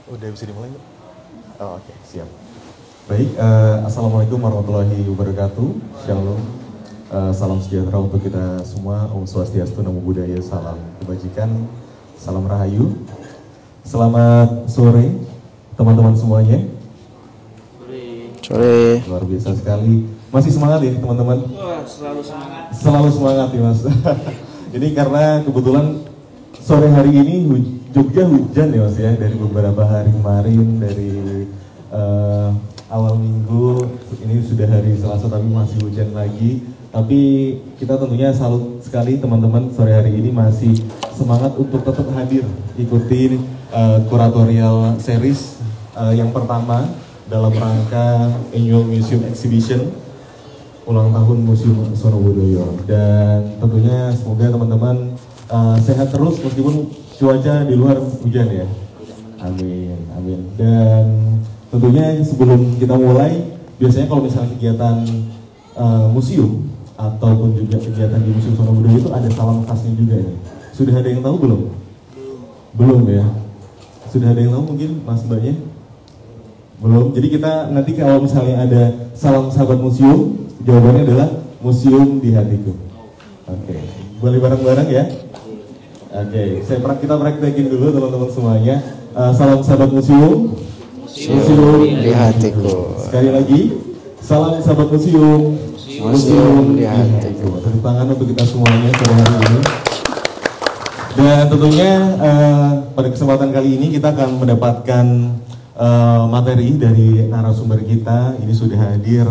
Udah bisa dimulai? Oh, oke, siap. Baik, Assalamualaikum warahmatullahi wabarakatuh. Shalom, salam sejahtera untuk kita semua. Om Swastiastu, Namo Buddhaya, salam kebajikan, salam rahayu. Selamat sore, teman-teman semuanya. Sore. Luar biasa sekali. Masih semangat ya, teman-teman? Wah, selalu semangat. Selalu semangat ya, Mas. Ini karena kebetulan sore hari ini Jogja hujan ya Mas ya, dari beberapa hari kemarin, dari awal minggu, ini sudah hari Selasa tapi masih hujan lagi. Tapi kita tentunya salut sekali teman-teman sore hari ini masih semangat untuk tetap hadir ikuti kuratorial series yang pertama dalam rangka Annual Museum Exhibition ulang tahun Museum Sonobudoyo. Dan tentunya semoga teman-teman sehat terus meskipun cuaca di luar hujan ya. Amin, amin. Dan tentunya sebelum kita mulai, biasanya kalau misalnya kegiatan museum ataupun juga kegiatan di Museum Sonobudoyo itu ada salam khasnya juga ya. Sudah ada yang tahu belum? Belum ya. Sudah ada yang tahu mungkin Mas Mbaknya? Belum. Jadi kita nanti kalau misalnya ada salam sahabat museum, jawabannya adalah museum di hatiku. Oke. Boleh bareng-bareng ya? Oke, kita praktekin dulu teman-teman semuanya. Salam sahabat museum, museum di hatiku. Sekali lagi, salam sahabat museum, museum di hatiku. Tepuk tangan untuk kita semuanya pada hari ini. Dan tentunya pada kesempatan kali ini kita akan mendapatkan materi dari narasumber kita. Ini sudah hadir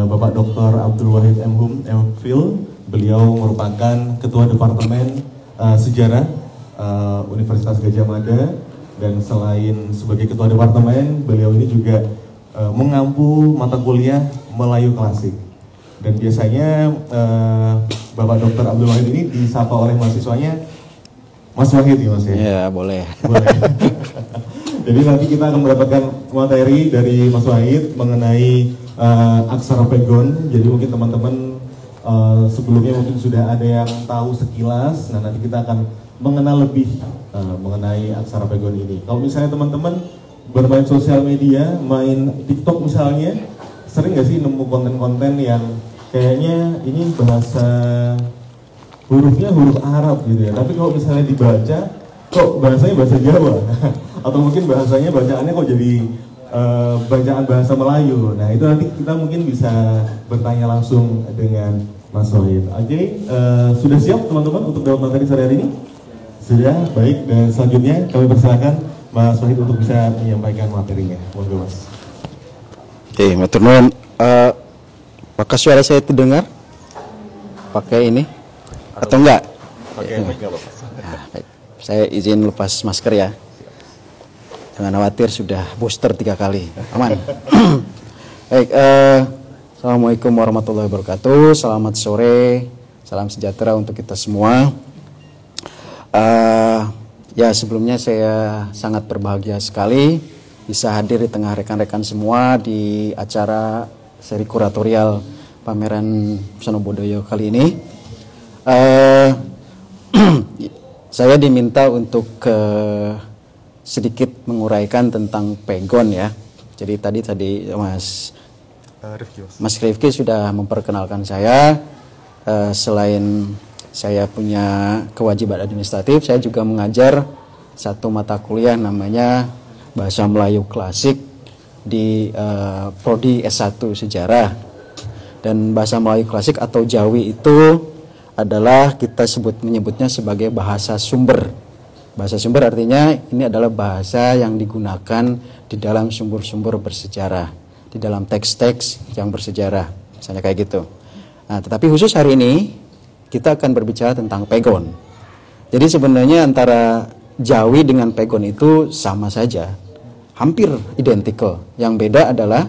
Bapak Dr. Abdul Wahid MPhil. Beliau merupakan Ketua Departemen Sejarah Universitas Gadjah Mada, dan selain sebagai Ketua Departemen, beliau ini juga mengampu mata kuliah Melayu Klasik. Dan biasanya Bapak Dr. Abdul Wahid ini disapa oleh mahasiswanya Mas Wahid ya Mas ya? Ya boleh. Boleh. Jadi nanti kita akan mendapatkan materi dari Mas Wahid mengenai aksara Pegon. Jadi mungkin teman-teman sebelumnya mungkin sudah ada yang tahu sekilas. Nah nanti kita akan mengenal lebih mengenai aksara Pegon ini. Kalau misalnya teman-teman bermain sosial media, main TikTok misalnya, sering nggak sih nemu konten-konten yang kayaknya ini bahasa hurufnya huruf Arab gitu ya, tapi kalau misalnya dibaca kok bahasanya bahasa Jawa atau mungkin bahasanya bacaannya kok jadi bacaan bahasa Melayu. Nah itu nanti kita mungkin bisa bertanya langsung dengan Mas Wahid. Oke, sudah siap teman-teman untuk dapat materi sore hari ini? Sudah, baik. Dan selanjutnya kami persilakan Mas Wahid untuk bisa menyampaikan materinya. Monggo Mas. Oke, matur nuwun. Apakah suara saya terdengar? Pakai ini atau enggak? Pakai mic enggak Pak? Nah, baik. Saya izin lepas masker ya. Jangan khawatir, sudah booster 3 kali, aman. Baik, Assalamualaikum warahmatullahi wabarakatuh. Selamat sore, salam sejahtera untuk kita semua. Ya sebelumnya saya sangat berbahagia sekali bisa hadir di tengah rekan-rekan semua di acara seri kuratorial pameran Sonobudoyo kali ini. Saya diminta untuk sedikit menguraikan tentang Pegon ya. Jadi tadi Mas Rifki sudah memperkenalkan saya. Selain saya punya kewajiban administratif, saya juga mengajar satu mata kuliah namanya Bahasa Melayu Klasik di Prodi S1 Sejarah. Dan Bahasa Melayu Klasik atau Jawi itu adalah kita menyebutnya sebagai bahasa sumber. Bahasa sumber artinya ini adalah bahasa yang digunakan di dalam sumber-sumber bersejarah, di dalam teks-teks yang bersejarah, misalnya kayak gitu. Nah, tetapi khusus hari ini kita akan berbicara tentang Pegon. Jadi sebenarnya antara Jawi dengan Pegon itu sama saja, hampir identical. Yang beda adalah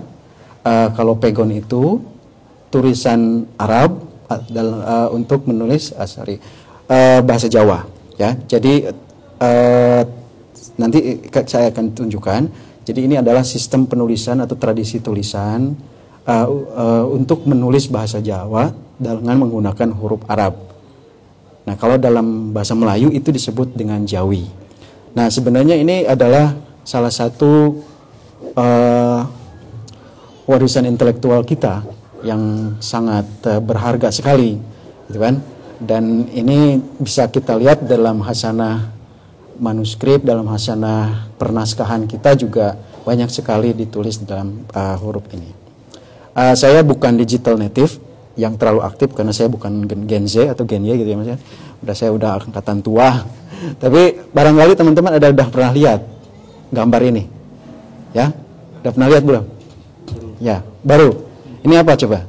kalau Pegon itu tulisan Arab untuk menulis bahasa Jawa, ya. Jadi nanti saya akan tunjukkan. Jadi ini adalah sistem penulisan atau tradisi tulisan untuk menulis bahasa Jawa dengan menggunakan huruf Arab. Nah, kalau dalam bahasa Melayu itu disebut dengan Jawi. Nah, sebenarnya ini adalah salah satu warisan intelektual kita yang sangat berharga sekali, gitu kan? Dan ini bisa kita lihat dalam hasanah manuskrip, dalam hasanah pernaskahan kita juga banyak sekali ditulis dalam huruf ini. Saya bukan digital native yang terlalu aktif karena saya bukan Gen Z atau Gen Y gitu ya Mas ya. Saya udah angkatan tua. Tapi barangkali teman-teman udah pernah lihat gambar ini. Ya? Udah pernah lihat belum? Ya, baru. Ini apa coba?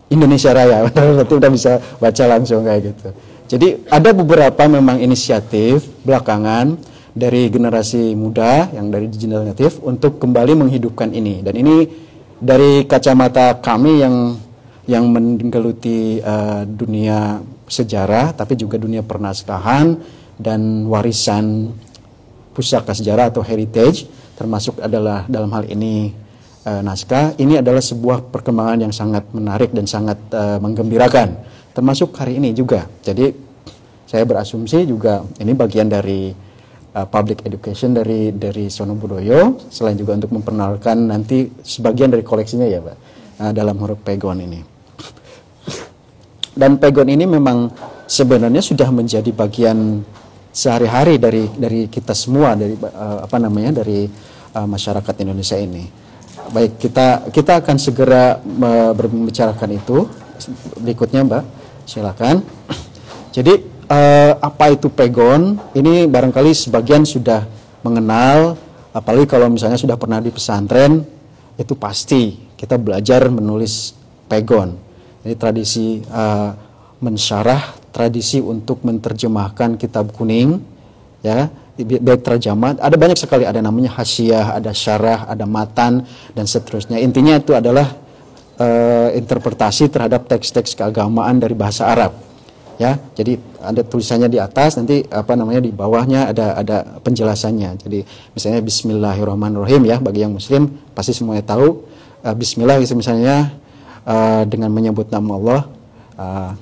Indonesia Raya. Berarti udah bisa baca langsung kayak gitu. Jadi ada beberapa memang inisiatif belakangan dari generasi muda yang dari digital native untuk kembali menghidupkan ini. Dan ini dari kacamata kami yang menggeluti dunia sejarah, tapi juga dunia pernaskahan dan warisan pusaka sejarah atau heritage, termasuk adalah dalam hal ini naskah. Ini adalah sebuah perkembangan yang sangat menarik dan sangat menggembirakan, termasuk hari ini juga. Jadi saya berasumsi juga ini bagian dari public education dari Sono Budoyo, selain juga untuk memperkenalkan nanti sebagian dari koleksinya ya Pak, dalam huruf pegon ini. Dan pegon ini memang sebenarnya sudah menjadi bagian sehari-hari dari kita semua, dari dari masyarakat Indonesia ini. Baik, kita akan segera membicarakan itu berikutnya Mbak, silakan. Jadi apa itu pegon? Ini barangkali sebagian sudah mengenal, apalagi kalau misalnya sudah pernah di pesantren, itu pasti kita belajar menulis pegon. Jadi tradisi mensyarah, tradisi untuk menerjemahkan kitab kuning, ya, baik terjemah, ada banyak sekali, ada namanya hasyiah, ada syarah, ada matan, dan seterusnya. Intinya itu adalah interpretasi terhadap teks-teks keagamaan dari bahasa Arab. Ya, jadi ada tulisannya di atas, nanti di bawahnya ada penjelasannya. Jadi misalnya Bismillahirrahmanirrahim ya, bagi yang Muslim pasti semuanya tahu. Bismillah misalnya dengan menyebut nama Allah,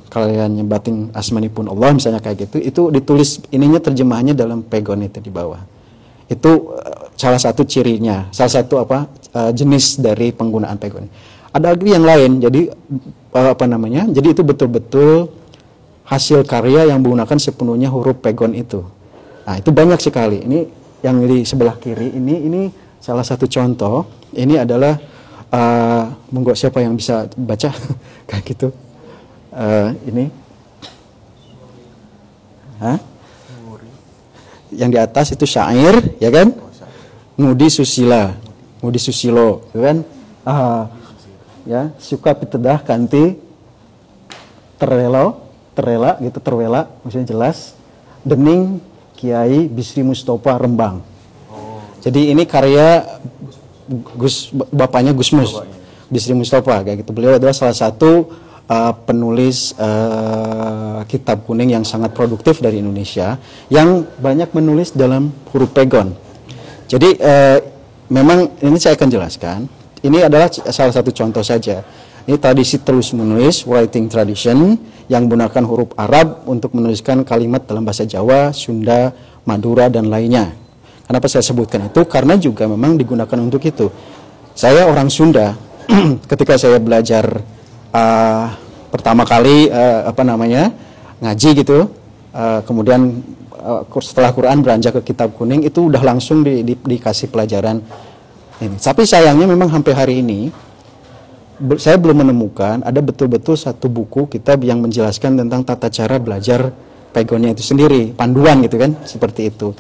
kalian nyebatin asmanipun Allah misalnya kayak gitu, itu ditulis ininya terjemahannya dalam pegon itu di bawah. Itu salah satu cirinya, salah satu jenis dari penggunaan pegon. Ada lagi yang lain, jadi jadi itu betul-betul hasil karya yang menggunakan sepenuhnya huruf pegon itu. Nah, itu banyak sekali. Ini yang di sebelah kiri ini salah satu contoh. Ini adalah monggo siapa yang bisa baca kayak gitu. Ini. Yang di atas itu syair, ya kan? Ngudi Susila, Ngudi Susilo, ya kan? Ya, suka pitedah kanti terela gitu, terwela, maksudnya jelas. Dening Kiai Bisri Mustofa Rembang. Jadi ini karya bapaknya Gusmus, Bisri Mustofa kayak gitu. Beliau adalah salah satu penulis kitab kuning yang sangat produktif dari Indonesia, yang banyak menulis dalam huruf pegon. Jadi memang ini saya akan jelaskan. Ini adalah salah satu contoh saja. Ini tradisi terus menulis, writing tradition, yang menggunakan huruf Arab untuk menuliskan kalimat dalam bahasa Jawa, Sunda, Madura, dan lainnya. Kenapa saya sebutkan itu? Karena juga memang digunakan untuk itu. Saya orang Sunda, ketika saya belajar pertama kali ngaji gitu, kemudian setelah Quran beranjak ke kitab kuning, itu udah langsung dikasih pelajaran ini. Tapi sayangnya memang sampai hari ini saya belum menemukan ada betul-betul satu buku kitab yang menjelaskan tentang tata cara belajar pegonnya itu sendiri, panduan gitu kan, seperti itu.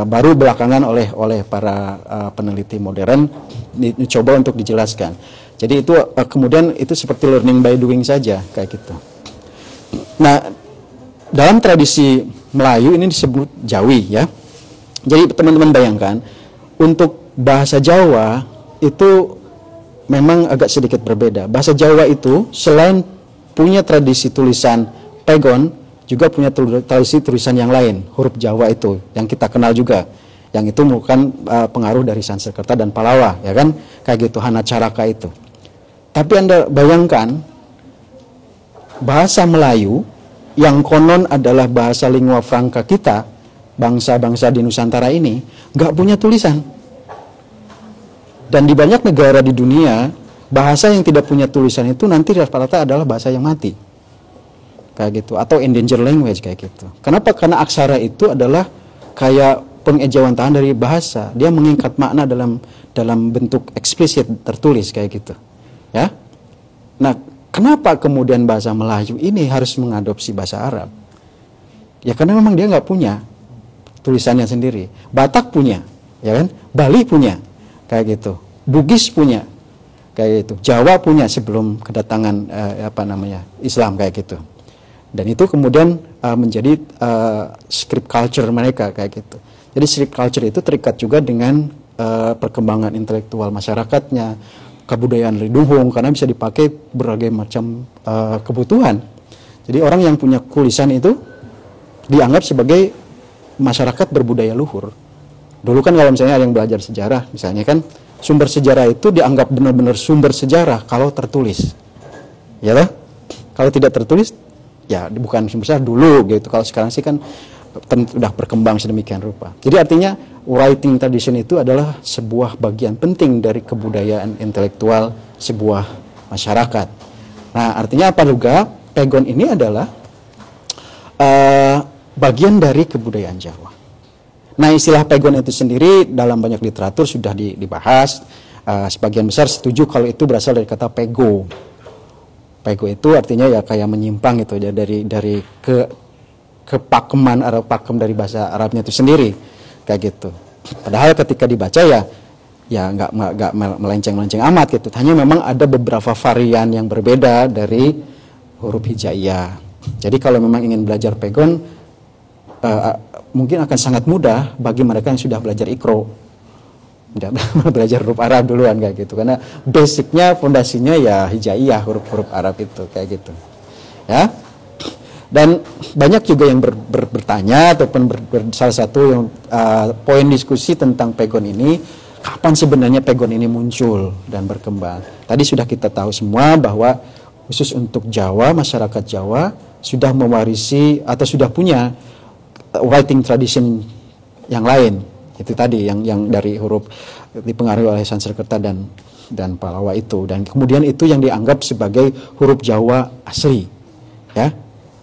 Baru belakangan oleh para peneliti modern dicoba untuk dijelaskan. Jadi itu kemudian itu seperti learning by doing saja kayak gitu. Nah, dalam tradisi Melayu ini disebut Jawi ya. Jadi teman-teman bayangkan, untuk bahasa Jawa itu memang agak sedikit berbeda. Bahasa Jawa itu selain punya tradisi tulisan pegon, juga punya tradisi tulisan yang lain, huruf Jawa itu yang kita kenal juga, yang itu bukan pengaruh dari Sanskerta dan Pallava, ya kan, kayak gitu, Hanacaraka itu. Tapi Anda bayangkan bahasa Melayu yang konon adalah bahasa lingua franca kita, bangsa-bangsa di Nusantara ini, nggak punya tulisan. Dan di banyak negara di dunia, bahasa yang tidak punya tulisan itu nanti rata-rata adalah bahasa yang mati, kayak gitu, atau endangered language kayak gitu. Kenapa? Karena aksara itu adalah kayak pengejawantahan dari bahasa, dia mengikat makna dalam bentuk eksplisit tertulis kayak gitu, ya. Nah, kenapa kemudian bahasa Melayu ini harus mengadopsi bahasa Arab? Ya karena memang dia nggak punya tulisannya sendiri. Batak punya, ya kan? Bali punya, kayak gitu. Bugis punya, kayak gitu. Jawa punya sebelum kedatangan Islam kayak gitu. Dan itu kemudian menjadi script culture mereka kayak gitu. Jadi script culture itu terikat juga dengan perkembangan intelektual masyarakatnya, kebudayaan Lidunghung, karena bisa dipakai berbagai macam kebutuhan. Jadi orang yang punya tulisan itu dianggap sebagai masyarakat berbudaya luhur. Dulu kan kalau misalnya ada yang belajar sejarah, misalnya kan sumber sejarah itu dianggap benar-benar sumber sejarah kalau tertulis, ya lah. Kalau tidak tertulis, ya bukan sumber sejarah dulu gitu. Kalau sekarang sih kan sudah berkembang sedemikian rupa. Jadi artinya writing tradition itu adalah sebuah bagian penting dari kebudayaan intelektual sebuah masyarakat. Nah, artinya apa juga? Pegon ini adalah bagian dari kebudayaan Jawa. Nah, istilah pegon itu sendiri dalam banyak literatur sudah dibahas. Sebagian besar setuju kalau itu berasal dari kata pego. Pego itu artinya ya kayak menyimpang gitu ya, dari kepakeman Arab, pakem dari bahasa Arabnya itu sendiri kayak gitu. Padahal ketika dibaca ya nggak melenceng amat gitu. Hanya memang ada beberapa varian yang berbeda dari huruf hijaiyah. Jadi kalau memang ingin belajar pegon, mungkin akan sangat mudah bagi mereka yang sudah belajar Iqra, belajar huruf Arab duluan kayak gitu. Karena basicnya, fondasinya ya hijaiyah, huruf-huruf Arab itu kayak gitu. Ya. Dan banyak juga yang bertanya ataupun salah satu yang poin diskusi tentang pegon ini, kapan sebenarnya pegon ini muncul dan berkembang. Tadi sudah kita tahu semua bahwa khusus untuk Jawa, masyarakat Jawa sudah mewarisi atau sudah punya writing tradition yang lain. Itu tadi yang dari huruf dipengaruhi oleh Sanskerta dan Pallava itu, dan kemudian itu yang dianggap sebagai huruf Jawa asli, ya.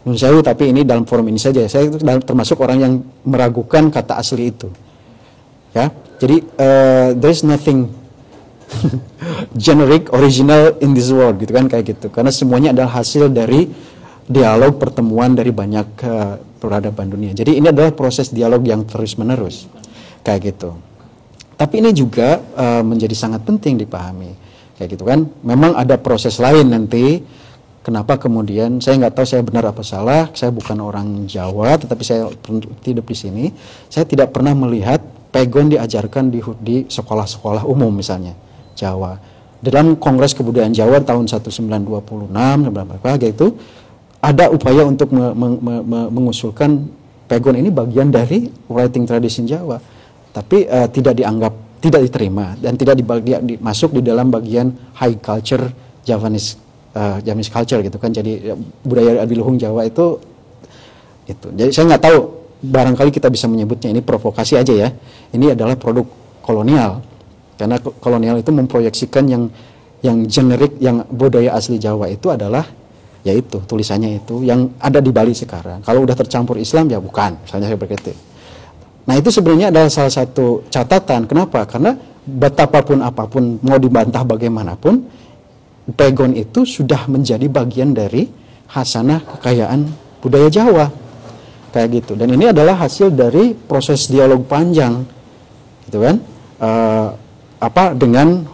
Nun sewu, tapi ini dalam forum ini saja. Saya termasuk orang yang meragukan kata asli itu. Ya, jadi there is nothing generic, original in this world, gitu kan, kayak gitu. Karena semuanya adalah hasil dari dialog pertemuan dari banyak peradaban dunia. Jadi ini adalah proses dialog yang terus-menerus, kayak gitu. Tapi ini juga menjadi sangat penting dipahami, kayak gitu kan. Memang ada proses lain nanti. Kenapa kemudian, saya nggak tahu saya benar apa salah, saya bukan orang Jawa, tetapi saya hidup di sini, saya tidak pernah melihat pegon diajarkan di sekolah-sekolah umum misalnya, Jawa. Dalam Kongres Kebudayaan Jawa tahun 1926, gitu, ada upaya untuk mengusulkan pegon ini bagian dari writing tradition Jawa, tapi tidak dianggap, tidak diterima, dan tidak masuk di dalam bagian high culture Javanese culture gitu kan. Jadi budaya adiluhung Jawa itu. Jadi saya nggak tahu, barangkali kita bisa menyebutnya ini provokasi aja ya. Ini adalah produk kolonial. Karena kolonial itu memproyeksikan yang generik, yang budaya asli Jawa itu adalah yaitu tulisannya itu yang ada di Bali sekarang. Kalau udah tercampur Islam ya bukan, misalnya seperti itu. Nah, itu sebenarnya adalah salah satu catatan. Kenapa? Karena betapapun apapun, mau dibantah bagaimanapun, pegon itu sudah menjadi bagian dari khasanah kekayaan budaya Jawa, kayak gitu. Dan ini adalah hasil dari proses dialog panjang, gitu kan, dengan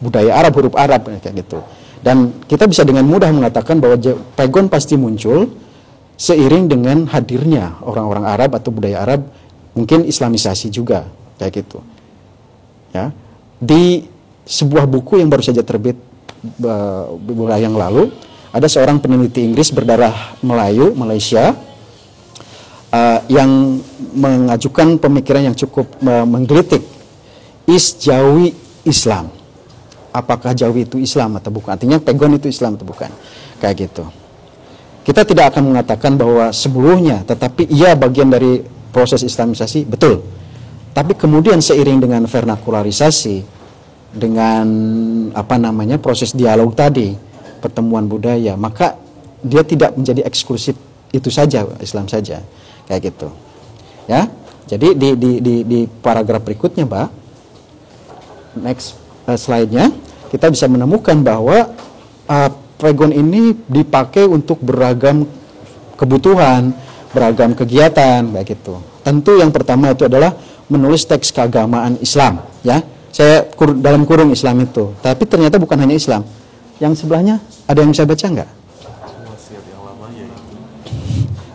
budaya Arab, huruf Arab, kayak gitu. Dan kita bisa dengan mudah mengatakan bahwa pegon pasti muncul seiring dengan hadirnya orang-orang Arab atau budaya Arab, mungkin Islamisasi juga, kayak gitu. Ya, di sebuah buku yang baru saja terbit beberapa yang lalu, ada seorang peneliti Inggris berdarah Melayu, Malaysia, yang mengajukan pemikiran yang cukup menggelitik. Is Jawi Islam? Apakah Jawi itu Islam atau bukan? Artinya pegon itu Islam atau bukan? Kayak gitu. Kita tidak akan mengatakan bahwa seluruhnya, tetapi ia bagian dari proses Islamisasi, betul. Tapi kemudian seiring dengan vernakularisasi, dengan proses dialog tadi, pertemuan budaya, maka dia tidak menjadi eksklusif itu saja, Islam saja, kayak gitu. Ya, jadi di paragraf berikutnya, Pak, next slide-nya, kita bisa menemukan bahwa pegon ini dipakai untuk beragam kebutuhan, beragam kegiatan, kayak gitu. Tentu yang pertama itu adalah menulis teks keagamaan Islam, ya. Saya dalam kurung Islam itu, tapi ternyata bukan hanya Islam. Yang sebelahnya ada yang bisa baca nggak? Wasiat yang lama, yaitu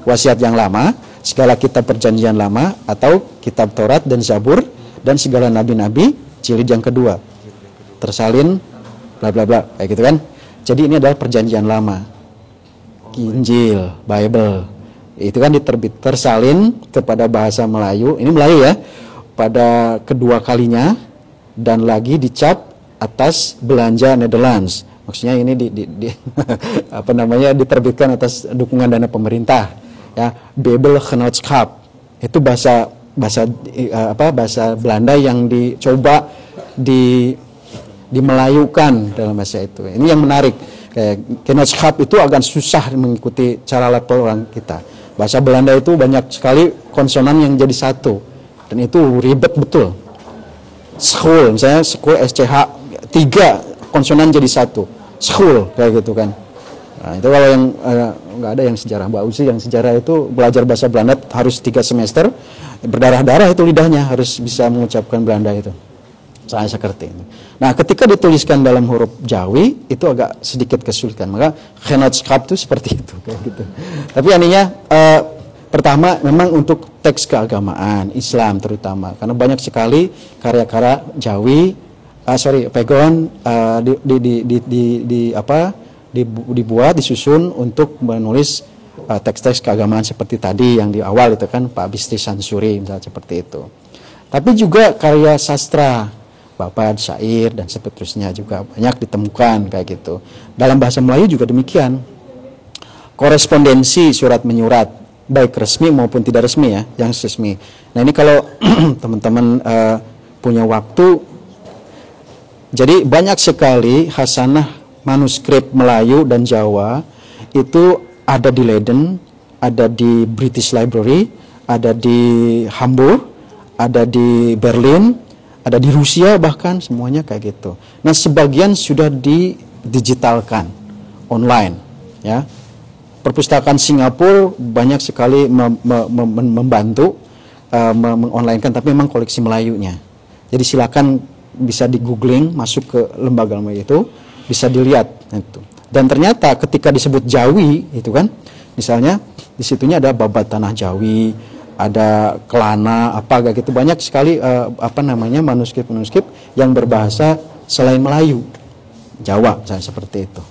Wasiat yang lama, segala kitab perjanjian lama atau kitab Taurat dan Zabur dan segala nabi-nabi, jilid yang kedua, tersalin, bla bla bla, kayak gitu kan. Jadi ini adalah perjanjian lama, Injil, Bible, itu kan tersalin kepada bahasa Melayu, ini Melayu ya, pada kedua kalinya, dan lagi dicap atas belanja Netherlands. Maksudnya ini diterbitkan atas dukungan dana pemerintah, ya. Bijbelgenootschap itu bahasa Belanda yang dicoba dimelayukan dalam bahasa itu. Ini yang menarik. Genootschap itu agak susah mengikuti cara laporan kita. Bahasa Belanda itu banyak sekali konsonan yang jadi satu, dan itu ribet betul. School, misalnya school SCH 3 konsonan jadi satu, school, kayak gitu kan. Nah, itu kalau yang nggak ada yang sejarah, Mbak Uzi yang sejarah itu belajar bahasa Belanda harus 3 semester, berdarah-darah itu lidahnya harus bisa mengucapkan Belanda itu. Saya seperti itu. Nah, ketika dituliskan dalam huruf Jawi itu agak sedikit kesulitan, maka genootschap itu seperti itu, kayak gitu. Tapi ininya pertama memang untuk teks keagamaan Islam terutama, karena banyak sekali karya-karya Jawi, pegon dibuat, disusun untuk menulis teks-teks keagamaan seperti tadi yang di awal itu kan, Pak Bistri Sansuri misalnya seperti itu. Tapi juga karya sastra, Bapak syair dan seterusnya juga banyak ditemukan kayak gitu. Dalam bahasa Melayu juga demikian. Korespondensi surat menyurat, baik resmi maupun tidak resmi ya, yang resmi. Nah ini kalau teman-teman punya waktu, jadi banyak sekali hasanah manuskrip Melayu dan Jawa itu ada di Leiden, ada di British Library, ada di Hamburg, ada di Berlin, ada di Rusia bahkan, semuanya kayak gitu. Nah sebagian sudah didigitalkan online, ya. Perpustakaan Singapura banyak sekali membantu mengonlinekan, tapi memang koleksi Melayunya. Jadi silakan bisa di googling, masuk ke lembaga itu, bisa dilihat itu. Dan ternyata ketika disebut Jawi itu kan, misalnya di situnya ada babat tanah Jawi, ada kelana apa kayak gitu, banyak sekali manuskrip yang berbahasa selain Melayu, Jawa misalnya seperti itu.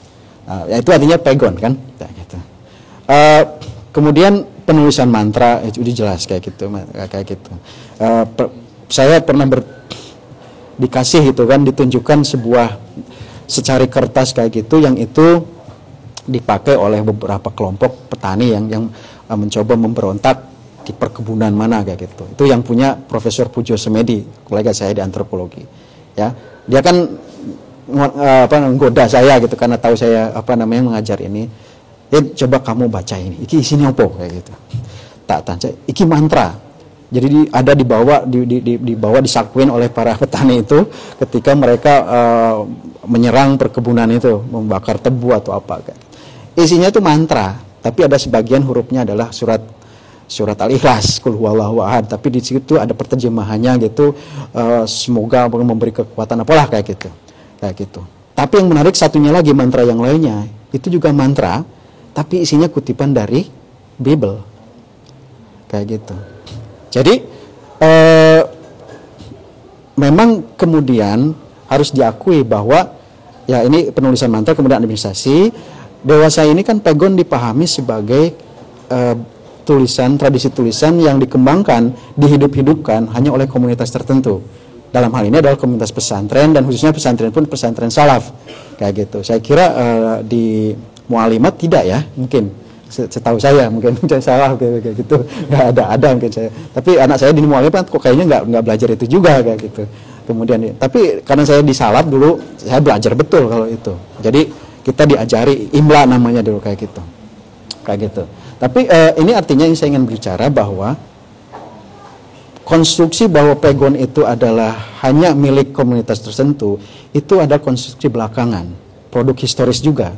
Ya itu artinya pegon kan, kayak gitu. Kemudian penulisan mantra itu jelas kayak gitu. Saya pernah dikasih itu kan, ditunjukkan sebuah secari kertas kayak gitu, yang itu dipakai oleh beberapa kelompok petani yang mencoba memberontak di perkebunan mana kayak gitu. Itu yang punya Profesor Pujo Semedi, kolega saya di antropologi. Ya, dia kan menggoda saya gitu karena tahu saya mengajar ini. Coba kamu baca ini, iki isinya apa kayak gitu. Tak tanya, iki mantra. Jadi ada dibawa disakuin oleh para petani itu ketika mereka menyerang perkebunan itu, membakar tebu atau apa kayak. Isinya itu mantra, tapi ada sebagian hurufnya adalah surat Al-Ikhlas, Qul huwallahu ahad, tapi di situ ada perterjemahannya gitu, semoga memberi kekuatan apalah kayak gitu. Kayak gitu. Tapi yang menarik satunya lagi, mantra yang lainnya itu juga mantra, tapi isinya kutipan dari Bible, kayak gitu. Jadi memang kemudian harus diakui bahwa ya ini penulisan mantra kemudian administrasi. Dewasa ini kan pegon dipahami sebagai tulisan, tradisi tulisan yang dikembangkan, dihidup-hidupkan hanya oleh komunitas tertentu. Dalam hal ini adalah komunitas pesantren, dan khususnya pesantren pun pesantren salaf kayak gitu. Saya kira di Mu'alimat tidak ya, mungkin setahu saya mungkin saya salah kayak gitu, nggak ada mungkin saya. Tapi anak saya di Mu'alimat kok kayaknya nggak belajar itu juga kayak gitu. Kemudian, tapi karena saya di salaf dulu, saya belajar betul kalau itu. Jadi kita diajari imla namanya dulu kayak gitu. Tapi ini artinya saya ingin berbicara bahwa konstruksi bahwa pegon itu adalah hanya milik komunitas tertentu, itu ada konstruksi belakangan, produk historis juga,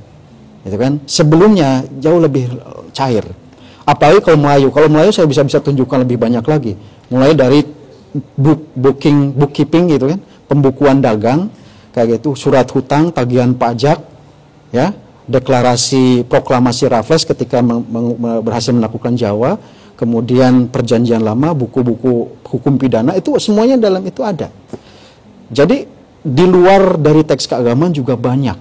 gitu kan? Sebelumnya jauh lebih cair. Apalagi kalau Melayu saya bisa tunjukkan lebih banyak lagi. Mulai dari bookkeeping gitu kan, pembukuan dagang, kayak gitu, surat hutang, tagihan pajak, ya, deklarasi proklamasi Raffles ketika berhasil menaklukkan Jawa. Kemudian perjanjian lama, buku-buku hukum pidana, itu semuanya dalam itu ada. Jadi di luar dari teks keagamaan juga banyak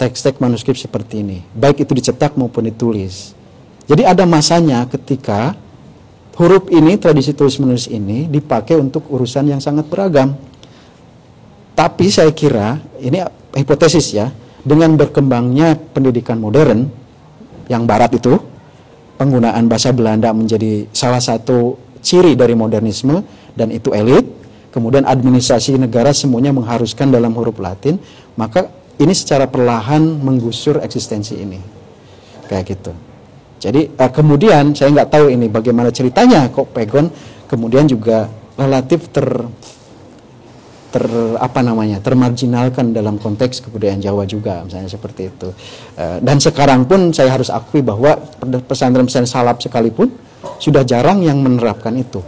teks-teks manuskrip seperti ini, baik itu dicetak maupun ditulis. Jadi ada masanya ketika huruf ini, tradisi tulis menulis ini dipakai untuk urusan yang sangat beragam. Tapi saya kira, ini hipotesis ya, dengan berkembangnya pendidikan modern yang barat itu, penggunaan bahasa Belanda menjadi salah satu ciri dari modernisme, dan itu elit, kemudian administrasi negara semuanya mengharuskan dalam huruf Latin, maka ini secara perlahan menggusur eksistensi ini, kayak gitu. Jadi kemudian saya nggak tahu ini bagaimana ceritanya kok pegon kemudian juga relatif termarginalkan dalam konteks kebudayaan Jawa juga, misalnya seperti itu. Dan sekarang pun saya harus akui bahwa pesantren-pesantren salaf sekalipun sudah jarang yang menerapkan itu.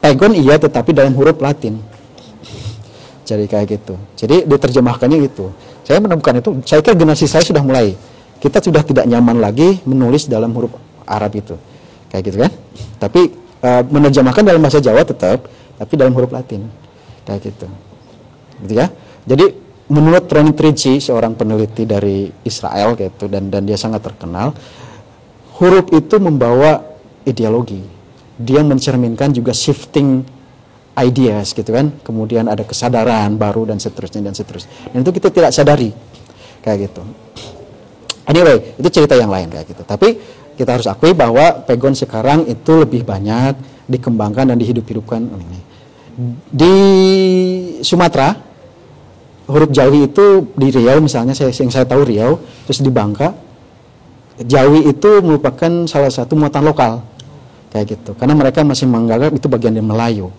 Pegon iya, tetapi dalam huruf Latin. Jadi kayak gitu. Jadi diterjemahkannya gitu. Saya menemukan itu, saya kira generasi saya sudah mulai. Kita sudah tidak nyaman lagi menulis dalam huruf Arab itu. Kayak gitu kan. Tapi menerjemahkan dalam bahasa Jawa tetap, tapi dalam huruf Latin. Kayak gitu ya. Jadi menurut Ronnie Trichy, seorang peneliti dari Israel gitu, dan dia sangat terkenal, huruf itu membawa ideologi, dia mencerminkan juga shifting ideas gitu kan, kemudian ada kesadaran baru dan seterusnya, dan itu kita tidak sadari kayak gitu. Anyway, itu cerita yang lain kayak gitu. Tapi kita harus akui bahwa pegon sekarang itu lebih banyak dikembangkan dan dihidup-hidupkan ini. Di Sumatera, huruf Jawi itu di Riau misalnya, yang saya tahu Riau, terus di Bangka, Jawi itu merupakan salah satu muatan lokal, kayak gitu. Karena mereka masih menganggap itu bagian dari Melayu.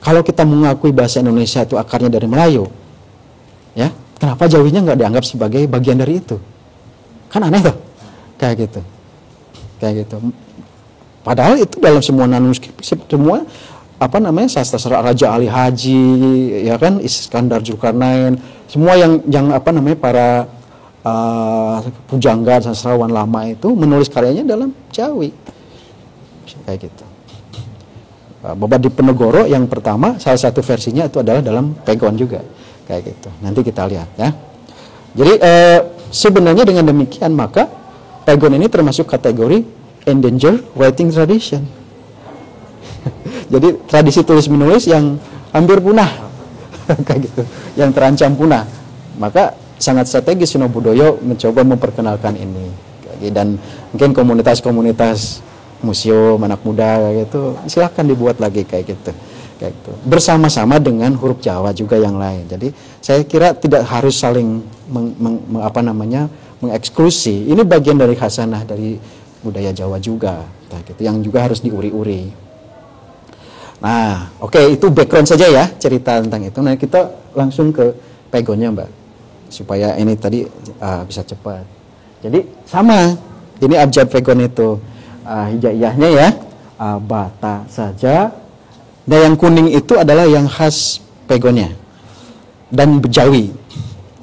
Kalau kita mengakui bahasa Indonesia itu akarnya dari Melayu, ya, kenapa Jawinya nggak dianggap sebagai bagian dari itu? Kan aneh tuh, kayak gitu. Padahal itu dalam semua manuskrip, semua sastra Raja Ali Haji, ya kan, Iskandar Zulkarnain, semua yang para pujangga sastrawan lama itu menulis karyanya dalam Jawi, kayak gitu. Babad Diponegoro yang pertama, salah satu versinya itu adalah dalam pegon juga, kayak gitu. Nanti kita lihat ya. Jadi sebenarnya dengan demikian maka pegon ini termasuk kategori endangered writing tradition. Jadi tradisi tulis menulis yang hampir punah, kayak gitu, yang terancam punah. Maka sangat strategis Sunan Budoyo mencoba memperkenalkan ini. Dan mungkin komunitas-komunitas museum anak muda kayak gitu, silahkan dibuat lagi kayak gitu. Bersama-sama dengan huruf Jawa juga yang lain. Jadi saya kira tidak harus saling mengeksklusi. Ini bagian dari khasanah dari budaya Jawa juga, kayak gitu, yang juga harus diuri-uri. Nah, oke, itu background saja ya, cerita tentang itu. Nah, kita langsung ke pegonnya, Mbak, supaya ini tadi bisa cepat. Jadi sama, ini abjad pegon itu hijaiyahnya ya, bata saja. Dan yang kuning itu adalah yang khas pegonnya, dan Jawi.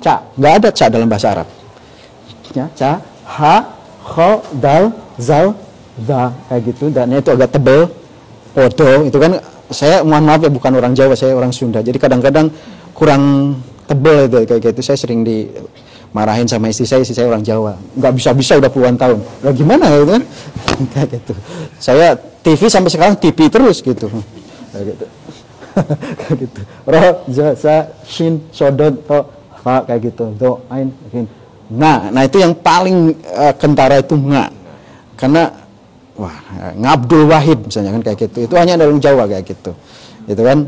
Ca, nggak ada ca dalam bahasa Arab. Ya, ca, ha, kho, dal, zal, da, kayak gitu. Dan itu agak tebal. Podo itu kan, saya mohon maaf ya, bukan orang Jawa, saya orang Sunda, jadi kadang-kadang kurang tebal itu kayak gitu. Saya sering marahin sama istri saya orang Jawa, nggak bisa udah puluhan tahun. Lah gimana gitu kan? Kayak gitu. Saya TV sampai sekarang TV terus gitu. Kayak gitu. Kayak gitu. Ro, za, sa, shin, sodot, to, fa, kayak gitu. Do, ain, ain. Nah itu yang paling kentara itu nga. Karena wah, Ngabdul Wahid misalnya kan kayak gitu. Itu hanya dalam Jawa kayak gitu. Gitu kan.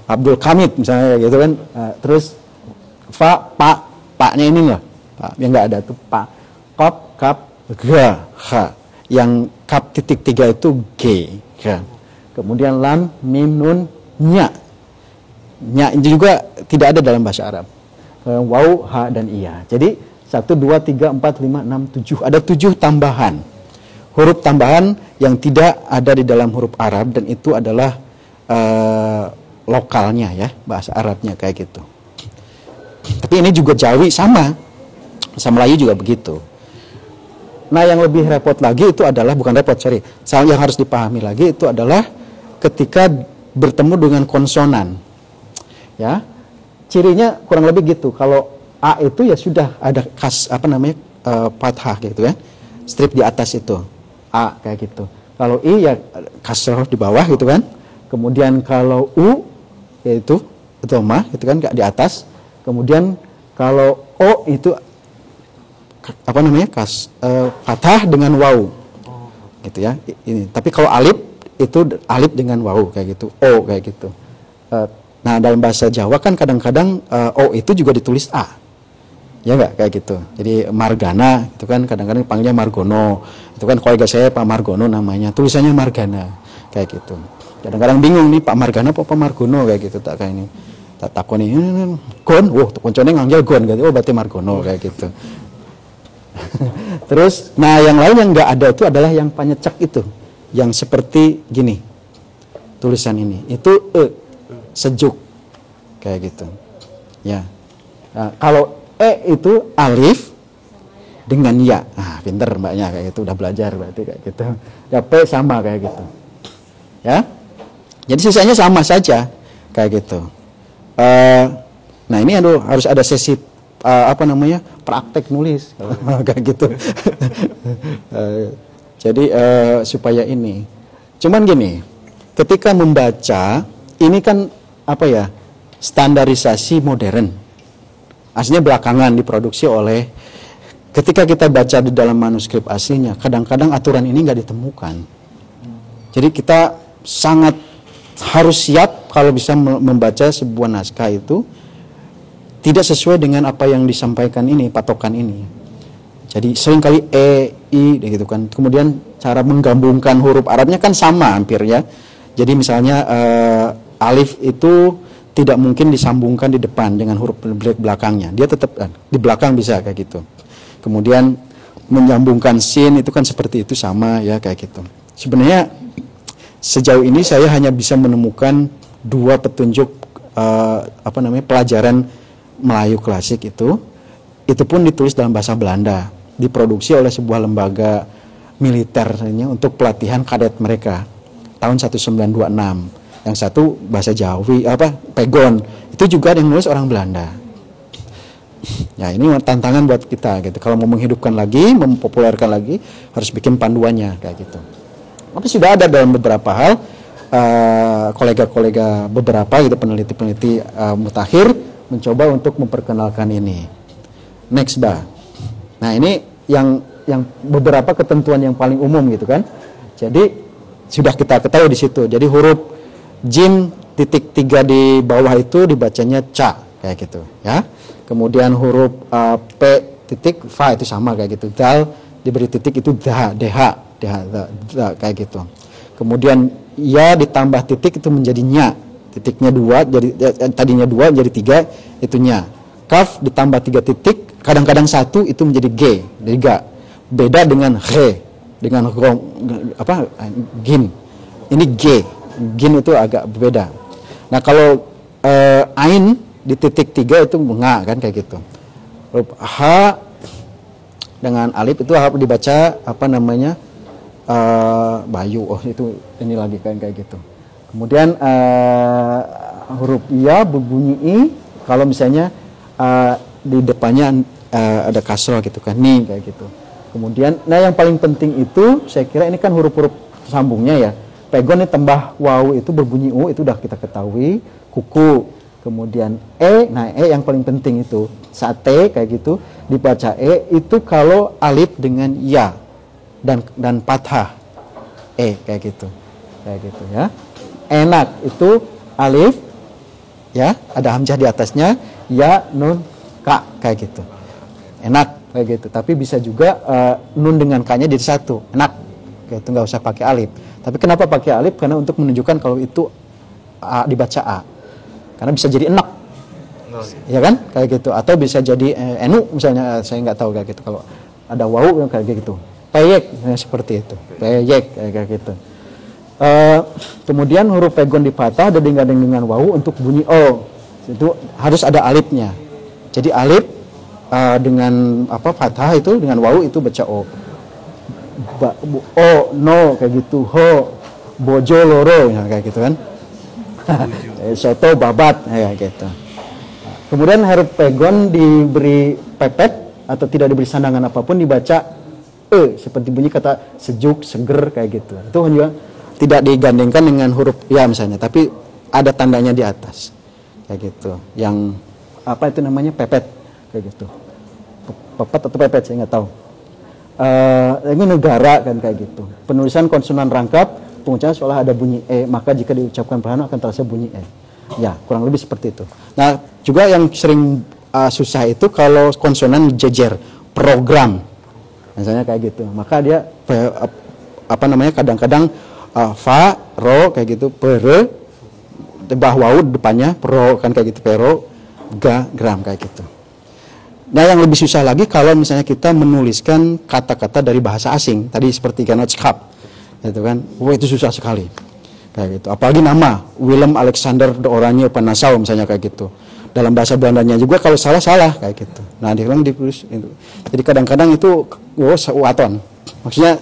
Abdul Hamid misalnya kayak gitu kan. Terus fa, paknya ini loh. Pak yang enggak ada tuh pa. Kop, kap, ga, ha. Yang kap titik 3 itu g, ga. Kemudian lam, mim, nun, nya. Nya juga tidak ada dalam bahasa Arab. Waw, ha, dan iya. Jadi 1, 2, 3, 4, 5, 6, 7. Ada 7 tambahan. Huruf tambahan yang tidak ada di dalam huruf Arab. Dan itu adalah lokalnya ya. Bahasa Arabnya kayak gitu. Tapi ini juga Jawi sama. Bahasa Melayu juga begitu. Nah yang lebih repot lagi itu adalah, bukan repot, sorry. Yang harus dipahami lagi itu adalah ketika bertemu dengan konsonan. Ya. Cirinya kurang lebih gitu. Kalau A itu ya sudah ada fathah gitu kan. Strip di atas itu. A kayak gitu. Kalau I ya kasroh di bawah gitu kan. Kemudian kalau U yaitu dhamma gitu kan di atas. Kemudian kalau O itu fathah dengan waw. Gitu ya. Ini. Tapi kalau alif itu alif dengan waw kayak gitu. O kayak gitu. Nah dalam bahasa Jawa kan kadang-kadang O itu juga ditulis A, ya nggak kayak gitu. Jadi Margana itu kan kadang-kadang panggilnya Margono, itu kan kolega saya Pak Margono namanya, tulisannya Margana kayak gitu. Kadang-kadang bingung nih Pak Margana apa Pak Margono kayak gitu, tak kayak ini, tak takoni Gon, wah koncone nganggil Gon gitu, oh berarti Margono kayak gitu. Terus, nah yang lain yang nggak ada itu adalah yang panyecek itu, yang seperti gini, tulisan ini, itu sejuk kayak gitu ya. Nah, kalau itu alif dengan ya, pinter mbaknya kayak gitu, udah belajar berarti kayak gitu ya. P sama kayak gitu ya, jadi sisanya sama saja kayak gitu. Nah ini harus ada sesi praktek nulis kayak gitu. Jadi supaya ini cuman gini, ketika membaca ini kan standarisasi modern. Aslinya belakangan diproduksi oleh, ketika kita baca di dalam manuskrip aslinya, kadang-kadang aturan ini nggak ditemukan. Jadi kita sangat harus siap kalau bisa membaca sebuah naskah itu tidak sesuai dengan apa yang disampaikan ini, patokan ini. Jadi seringkali I gitu kan. Kemudian cara menggabungkan huruf Arabnya kan sama hampir ya. Jadi misalnya alif itu tidak mungkin disambungkan di depan dengan huruf belakangnya. Dia tetap di belakang bisa kayak gitu. Kemudian menyambungkan sin itu kan seperti itu sama ya kayak gitu. Sebenarnya sejauh ini saya hanya bisa menemukan 2 petunjuk pelajaran Melayu klasik itu pun ditulis dalam bahasa Belanda, diproduksi oleh sebuah lembaga militernya untuk pelatihan kadet mereka tahun 1926. Yang satu bahasa Jawi, Pegon, itu juga yang nulis orang Belanda. Ya ini tantangan buat kita gitu. Kalau mau menghidupkan lagi, mempopulerkan lagi, harus bikin panduannya kayak gitu. Tapi sudah ada dalam beberapa hal, kolega-kolega beberapa gitu, peneliti-peneliti mutakhir mencoba untuk memperkenalkan ini. Next bah. Nah ini yang beberapa ketentuan yang paling umum gitu kan. Jadi sudah kita ketahui di situ. Jadi huruf jim titik 3 di bawah itu dibacanya ca kayak gitu ya. Kemudian huruf p titik fa itu sama kayak gitu. Dal diberi titik itu dah, kayak gitu. Kemudian ya ditambah titik itu menjadi nya. Titiknya 2 jadi tadinya 2 menjadi 3 itu nya. Kaf ditambah 3 titik, kadang-kadang 1 itu menjadi g. Jadi ga. Beda dengan he, dengan gin. Ini g. Gin itu agak berbeda. Nah kalau ain di titik 3 itu nga kan kayak gitu. Huruf h dengan alif itu dibaca bayu. Oh itu ini lagi kan kayak gitu. Kemudian huruf ya berbunyi i kalau misalnya di depannya ada kasroh gitu kan, nih kayak gitu. Kemudian, nah yang paling penting itu saya kira ini kan huruf-huruf sambungnya ya. Pegon ini tambah waw itu berbunyi u, itu udah kita ketahui. Kuku, kemudian nah yang paling penting itu saat t kayak gitu dibaca itu kalau alif dengan ya dan fathah kayak gitu ya. Enak itu alif ya, ada hamzah di atasnya, ya nun ka kayak gitu. Enak kayak gitu. Tapi bisa juga nun dengan k-nya jadi satu, enak kayak itu, nggak usah pakai alif. Tapi kenapa pakai alif? Karena untuk menunjukkan kalau itu dibaca a, karena bisa jadi enak, ya kan kayak gitu, atau bisa jadi enu misalnya, saya nggak tahu kayak gitu. Kalau ada wawu kayak gitu, peyek seperti itu, peyek kayak gitu. Kemudian huruf pegon di fathah ada digandeng dengan wawu untuk bunyi o, itu harus ada alifnya. Jadi alif dengan fathah itu dengan wawu itu baca o. O no kayak gitu, ho bojo loro ya, kayak gitu kan. Soto babat ya gitu. Kemudian huruf pegon diberi pepet atau tidak diberi sandangan apapun dibaca seperti bunyi kata sejuk, seger kayak gitu. Itu juga tidak digandengkan dengan huruf ya misalnya, tapi ada tandanya di atas kayak gitu. Yang apa itu namanya pepet kayak gitu. Pepet atau pepet saya nggak tahu. Ini negara kan kayak gitu. Penulisan konsonan rangkap, pengucapan seolah ada bunyi maka jika diucapkan perlahan akan terasa bunyi ya, kurang lebih seperti itu. Nah juga yang sering susah itu kalau konsonan jejer program misalnya kayak gitu, maka dia kadang-kadang fa ro kayak gitu, per wawu depannya pro kan kayak gitu, pero ga gram kayak gitu. Nah yang lebih susah lagi kalau misalnya kita menuliskan kata-kata dari bahasa asing tadi seperti Genootschap gitu kan, itu susah sekali kayak gitu. Apalagi nama Willem Alexander de Oranje Nassau misalnya kayak gitu, dalam bahasa Belandanya juga kalau salah kayak gitu. Nah diulang ditulis itu. Jadi kadang-kadang itu waton, maksudnya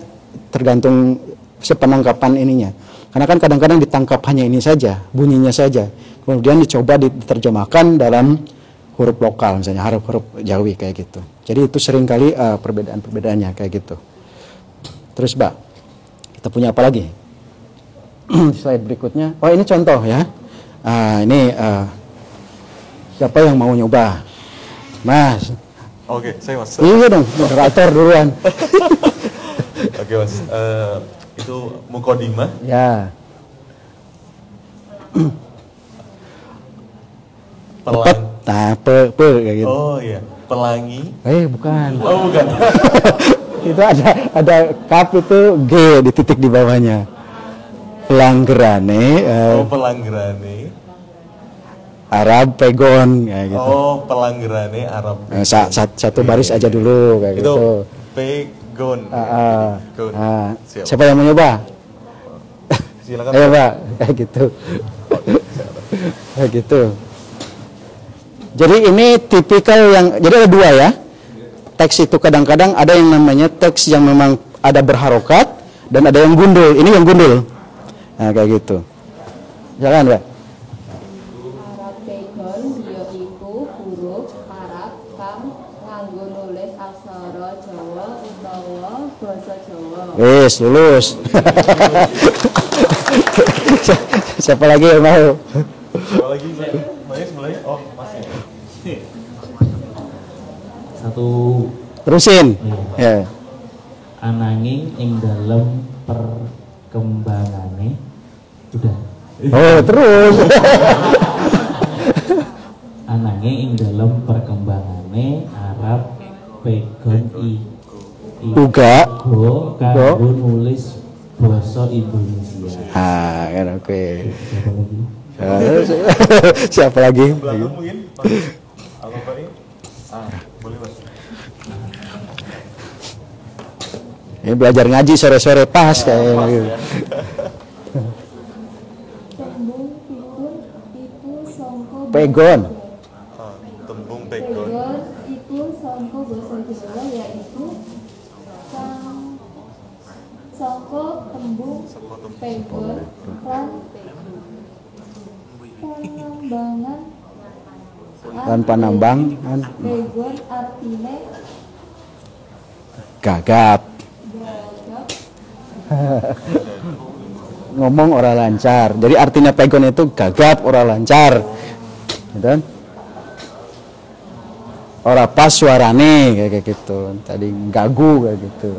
tergantung sepenangkapan ininya, karena kan kadang-kadang ditangkap hanya ini saja, bunyinya saja, kemudian dicoba diterjemahkan dalam huruf lokal misalnya, huruf-huruf Jawi kayak gitu. Jadi itu seringkali perbedaan-perbedaannya kayak gitu. Terus Mbak, kita punya apa lagi? Slide berikutnya. Oh ini contoh ya. Ini siapa yang mau nyoba? Mas. Oke, saya Mas. Iya dong, moderator duluan. Oke Mas, itu mukodimah. Ya. Nah, kayak gitu. Oh iya, pelangi. Bukan. Oh bukan. Itu ada kap itu G di titik di bawahnya. Pelanggerane. Pelanggerane. Arab pegon kayak gitu. Oh, pelanggerane Arab. Satu baris aja dulu kayak itu, gitu. Pegon. Siapa yang mau nyoba? Silakan. Ayo Pak, kayak gitu. Kayak gitu. Jadi ini tipikal yang, jadi ada dua ya. Teks itu kadang-kadang ada yang namanya teks yang memang ada berharokat dan ada yang gundul. Ini yang gundul. Nah kayak gitu. Jalan Pak. Arab pegon yaiku huruf Arab kang nganggo nulis aksara Jawa utawa basa Jawa. Wis lulus. Siapa lagi yang mau? Siapa lagi? Mulai. Oh, masih. Satu. Terusin. Iya. Ananging ing dalem perkembangane udah. Oh, terus. Ananging ing dalem perkembangane Arab pegon Uga kanggo nulis basa Indonesia. Kan oke. Siapa lagi? Siapa lagi? Belakang mungkin. Al-Bari. Boleh Mas. Ini belajar ngaji sore-sore pas kayak gitu. Tembung pikun iku sangka Pegon. Tembung pegon. pegon iku sangka basa Jawa yaiku sangka tembung pegon lan pengembangan Lan panambang kan Pegon artine gagap. gagap. Ngomong ora lancar. Jadi artinya pegon itu gagap, ora lancar. Gitu. Ora pas suarane kayak gitu. Tadi gagu kayak gitu.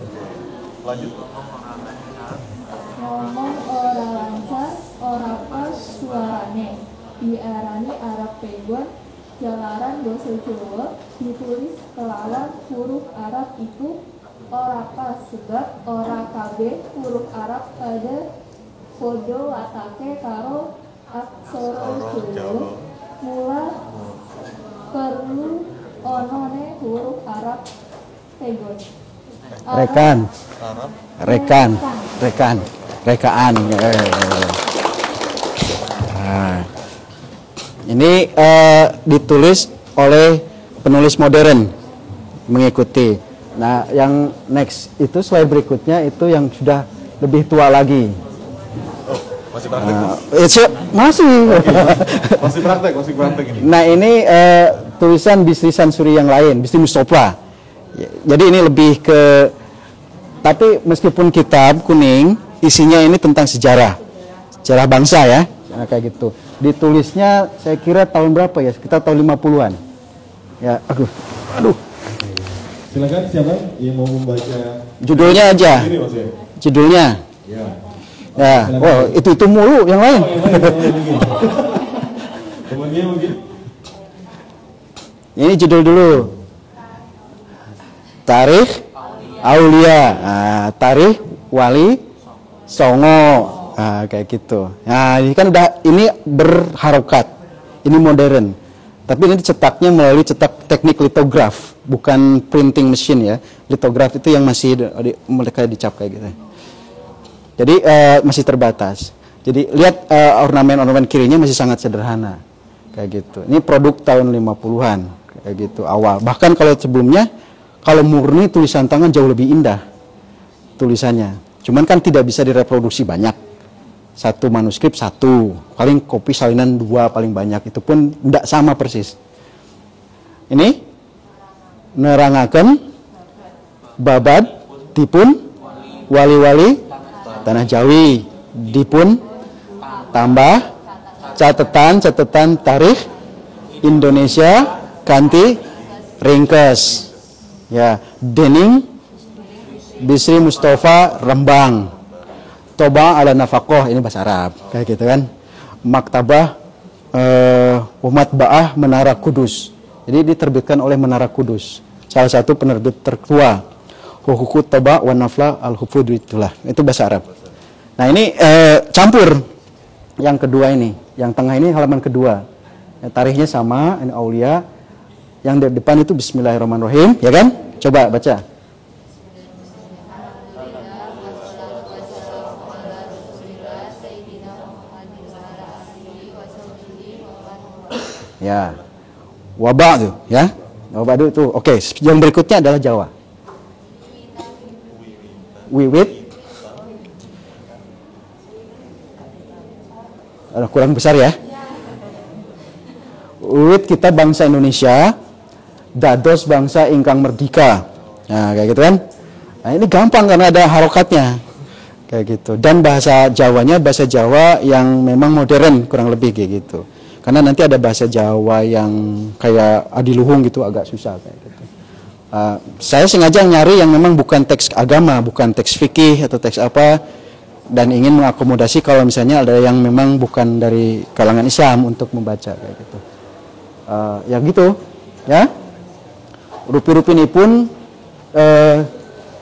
Ngomong ora lancar, ora pas suarane. Diarani Arab Pegon. Jalaran basa Jawa ditulis kelawan huruf Arab itu ora pas sebab ora kabeh huruf Arab pada podo watake karo aksara Jawa. Mula perlu onone huruf Arab Pegon. Rekaan. Nah, ini ditulis oleh penulis modern mengikuti. Nah, yang next itu slide berikutnya itu yang sudah lebih tua lagi. Masih praktek, Masih masih praktek ini. Nah, ini tulisan Bisri Sansuri yang lain, Bisri Mustafa. Jadi ini lebih ke, tapi meskipun kitab kuning, isinya ini tentang sejarah bangsa ya, nah, kayak gitu. Ditulisnya saya kira tahun berapa ya? Sekitar tahun 50-an. Ya, aduh. Silakan siapa yang mau membaca Judulnya aja. ini, Mas ya? Judulnya. Ya. Ya, wow, itu mulu yang lain. Mungkin. Temannya mungkin. Ini judul dulu. Tarikh Aulia. Nah, Tarikh Wali Songo. Nah, kayak gitu. Nah, ini kan udah, ini berharokat. Ini modern. Tapi ini cetaknya melalui cetak teknik litograf, bukan printing machine ya. Litograf itu yang masih mereka dicap kayak gitu. Jadi masih terbatas. Jadi lihat ornamen-ornamen kirinya masih sangat sederhana. Kayak gitu. Ini produk tahun 50-an kayak gitu awal. Bahkan kalau sebelumnya, kalau murni tulisan tangan jauh lebih indah tulisannya. Cuman kan tidak bisa direproduksi banyak. Satu manuskrip satu, paling kopi salinan 2 paling banyak, itu pun tidak sama persis. Ini nerangaken babad dipun wali-wali tanah Jawi dipun tambah catatan tarikh Indonesia kanthi ringkes ya dening Bisri Mustafa Rembang. Toba ala Nafaqoh, ini bahasa Arab kayak gitu kan. Maktabah Umat Ba'ah Menara Kudus. Jadi diterbitkan oleh Menara Kudus, salah satu penerbit tertua. Hukukut Toba wa Nafla al-Hufud, itulah, itu bahasa Arab. Nah, ini campur yang kedua ini. Yang tengah ini halaman kedua. Ya, tarikhnya sama, ini Aulia. Yang di depan itu Bismillahirrahmanirrahim, ya kan? Coba baca. Ya, wabak tuh, ya, wabak itu. Oke, yang berikutnya adalah Jawa. Wiwit, kurang besar ya. Wiwit kita bangsa Indonesia, dados bangsa ingkang merdeka. Nah, kayak gitu kan. Nah, ini gampang karena ada harokatnya, kayak gitu. Dan bahasa Jawanya bahasa Jawa yang memang modern, kurang lebih kayak gitu. Karena nanti ada bahasa Jawa yang kayak adiluhung gitu, agak susah kayak gitu. Saya sengaja nyari yang memang bukan teks agama, bukan teks fikih atau teks apa, dan ingin mengakomodasi kalau misalnya ada yang memang bukan dari kalangan Islam untuk membaca kayak gitu. Ya gitu, ya. Rupi-rupi ini pun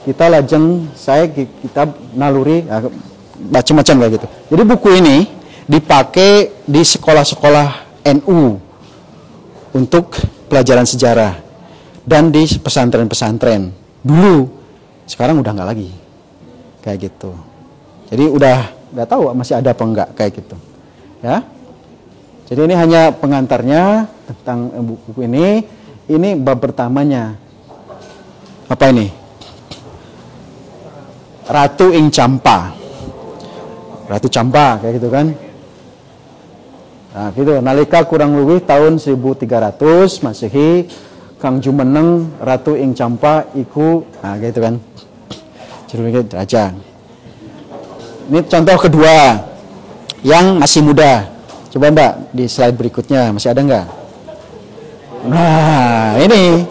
kita lajeng saya kitab naluri macam-macam kayak gitu. Jadi buku ini dipakai di sekolah-sekolah NU untuk pelajaran sejarah dan di pesantren-pesantren dulu. Sekarang udah nggak lagi kayak gitu. Jadi udah nggak tahu masih ada apa enggak kayak gitu, ya. Jadi ini hanya pengantarnya tentang buku ini. Ini bab pertamanya. Apa ini? Ratu ing Campa. Ratu Campa kayak gitu kan. Nah, gitu. Nalika kurang lebih tahun 1300 Masehi, Kang Jumeneng Ratu ing Campa iku, nah gitu kan. Judulnya aja. Ini contoh kedua yang masih muda. Coba Mbak di slide berikutnya masih ada nggak? Nah ini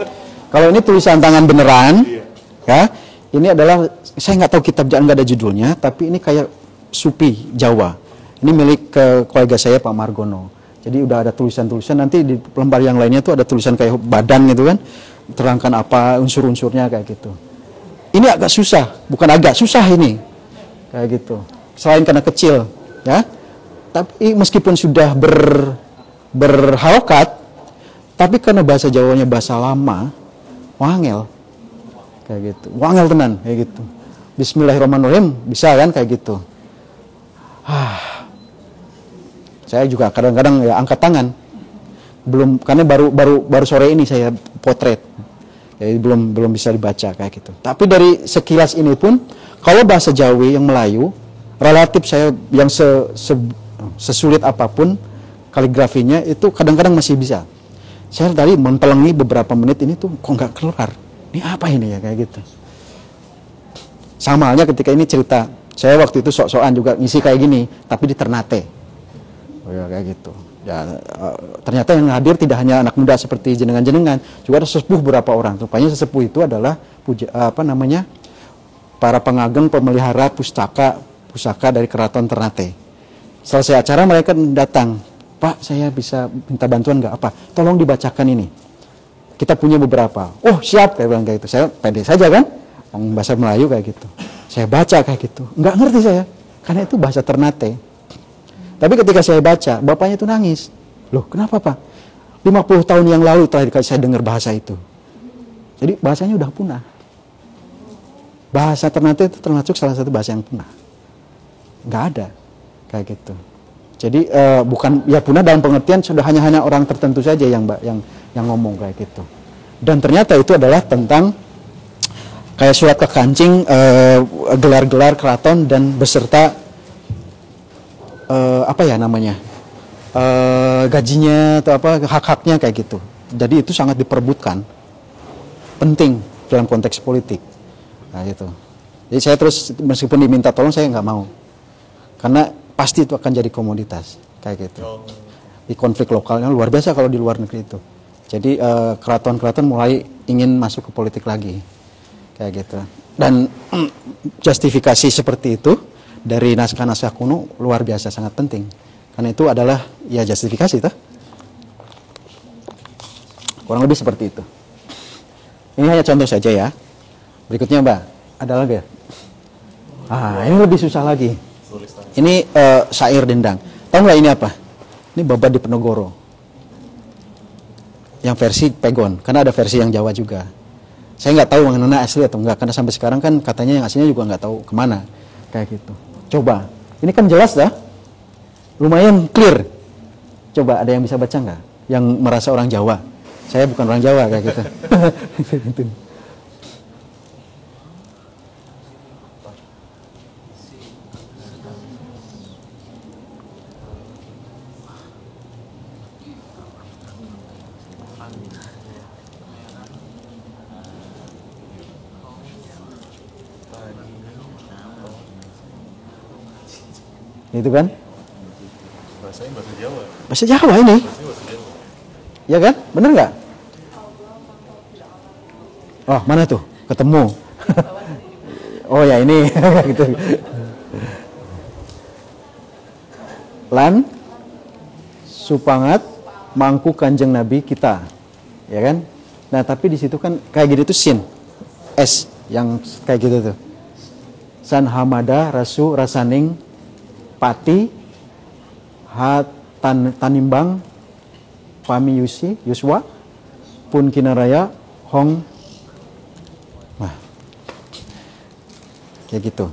kalau ini tulisan tangan beneran, ya. Ini adalah saya nggak tahu kitab jangan nggak ada judulnya, tapi ini kayak supi Jawa. Ini milik kolega saya Pak Margono. Jadi udah ada tulisan-tulisan, nanti di lembar yang lainnya tuh ada tulisan kayak badan gitu kan, terangkan apa unsur-unsurnya kayak gitu. Ini agak susah, bukan agak susah ini, kayak gitu. Selain karena kecil, ya. Tapi meskipun sudah berharokat, tapi karena bahasa Jawanya bahasa lama, wangel, kayak gitu. Wangel tenan, kayak gitu. Bismillahirrahmanirrahim, bisa kan kayak gitu. Saya juga kadang-kadang ya angkat tangan. Belum, karena baru sore ini saya potret. Jadi belum bisa dibaca kayak gitu. Tapi dari sekilas ini pun kalau bahasa Jawi yang Melayu relatif saya yang sesulit apapun kaligrafinya itu kadang-kadang masih bisa. Saya tadi mempelengi beberapa menit ini tuh kok nggak keluar. Ini apa ini ya kayak gitu. Sama halnya ketika ini cerita. Saya waktu itu sok-sokan juga ngisi kayak gini, tapi di Ternate. Oh ya kayak gitu. Ya, ternyata yang hadir tidak hanya anak muda seperti jenengan-jenengan, juga ada sesepuh beberapa orang. Rupanya sesepuh itu adalah para pengageng pemelihara pusaka dari Keraton Ternate. Selesai acara mereka datang, Pak saya bisa minta bantuan nggak apa? Tolong dibacakan ini. Kita punya beberapa. Oh siap kayak bilang kayak gitu. Saya pede saja kan, bahasa Melayu kayak gitu. Saya baca kayak gitu, nggak ngerti saya, karena itu bahasa Ternate. Tapi ketika saya baca, bapaknya itu nangis. Loh, kenapa Pak? 50 tahun yang lalu terakhir kali saya dengar bahasa itu. Jadi bahasanya udah punah. Bahasa Ternate itu termasuk salah satu bahasa yang punah. Nggak ada. Kayak gitu. Jadi bukan ya punah dalam pengertian sudah hanya orang tertentu saja yang ngomong kayak gitu. Dan ternyata itu adalah tentang kayak surat ke kancing, gelar-gelar keraton dan beserta apa ya namanya, gajinya atau apa hak-haknya kayak gitu. Jadi itu sangat diperebutkan, penting dalam konteks politik. Nah gitu. Jadi saya terus meskipun diminta tolong saya nggak mau, karena pasti itu akan jadi komoditas kayak gitu. Di konflik lokalnya luar biasa kalau di luar negeri itu. Jadi keraton-keraton mulai ingin masuk ke politik lagi. Kayak gitu. Dan justifikasi seperti itu dari naskah-naskah kuno luar biasa sangat penting. Karena itu adalah ya justifikasi itu. Kurang lebih seperti itu. Ini hanya contoh saja ya. Berikutnya Mbak, ada lagi ya? Ini lebih susah lagi. Ini syair dendang. Tahu nggak ini apa? Ini Babad di Penogoro. Yang versi Pegon, karena ada versi yang Jawa juga. Saya nggak tahu mana asli atau enggak, karena sampai sekarang kan katanya yang aslinya juga nggak tahu kemana, kayak gitu. Coba, ini kan jelas dah, lumayan clear. Coba ada yang bisa baca nggak? Yang merasa orang Jawa, saya bukan orang Jawa kayak gitu. Itu kan? Bahasanya bahasa Jawa. Bahasa Jawa ini. Ya kan? Bener nggak? Oh, mana tuh? Ketemu. Oh ya ini. Gitu. Lan supangat mangku kanjeng Nabi kita. Ya kan? Nah, tapi di situ kan kayak gitu tuh sin. S yang kayak gitu tuh. San hamada rasu rasaning pati tanimbang pami yuswa pun kinaraya hong. Nah, kayak gitu.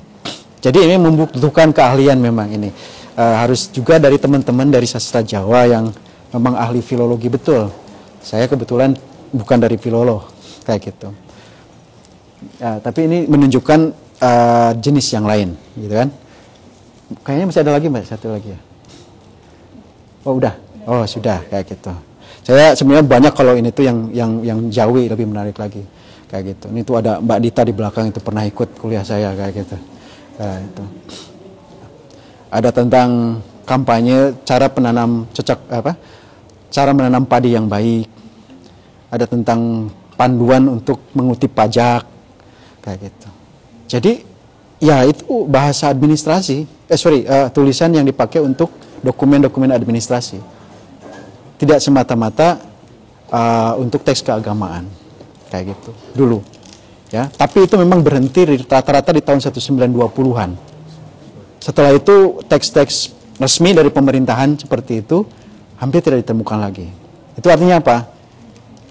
Jadi ini membutuhkan keahlian memang ini. Harus juga dari teman-teman dari sastra Jawa yang memang ahli filologi betul. Saya kebetulan bukan dari filolog kayak gitu. Tapi ini menunjukkan jenis yang lain, gitu kan? Kayaknya masih ada lagi Mbak, satu lagi ya. Oh udah, oh sudah kayak gitu. Saya sebenarnya banyak kalau ini tuh yang Jawi lebih menarik lagi kayak gitu. Ini tuh ada Mbak Dita di belakang itu pernah ikut kuliah saya kayak gitu. Itu. Ada tentang kampanye, cara penanam cara menanam padi yang baik. Ada tentang panduan untuk mengutip pajak kayak gitu. Jadi ya itu bahasa administrasi. Tulisan yang dipakai untuk dokumen-dokumen administrasi. Tidak semata-mata untuk teks keagamaan kayak gitu dulu. Ya, tapi itu memang berhenti rata-rata di tahun 1920-an. Setelah itu teks-teks resmi dari pemerintahan seperti itu hampir tidak ditemukan lagi. Itu artinya apa?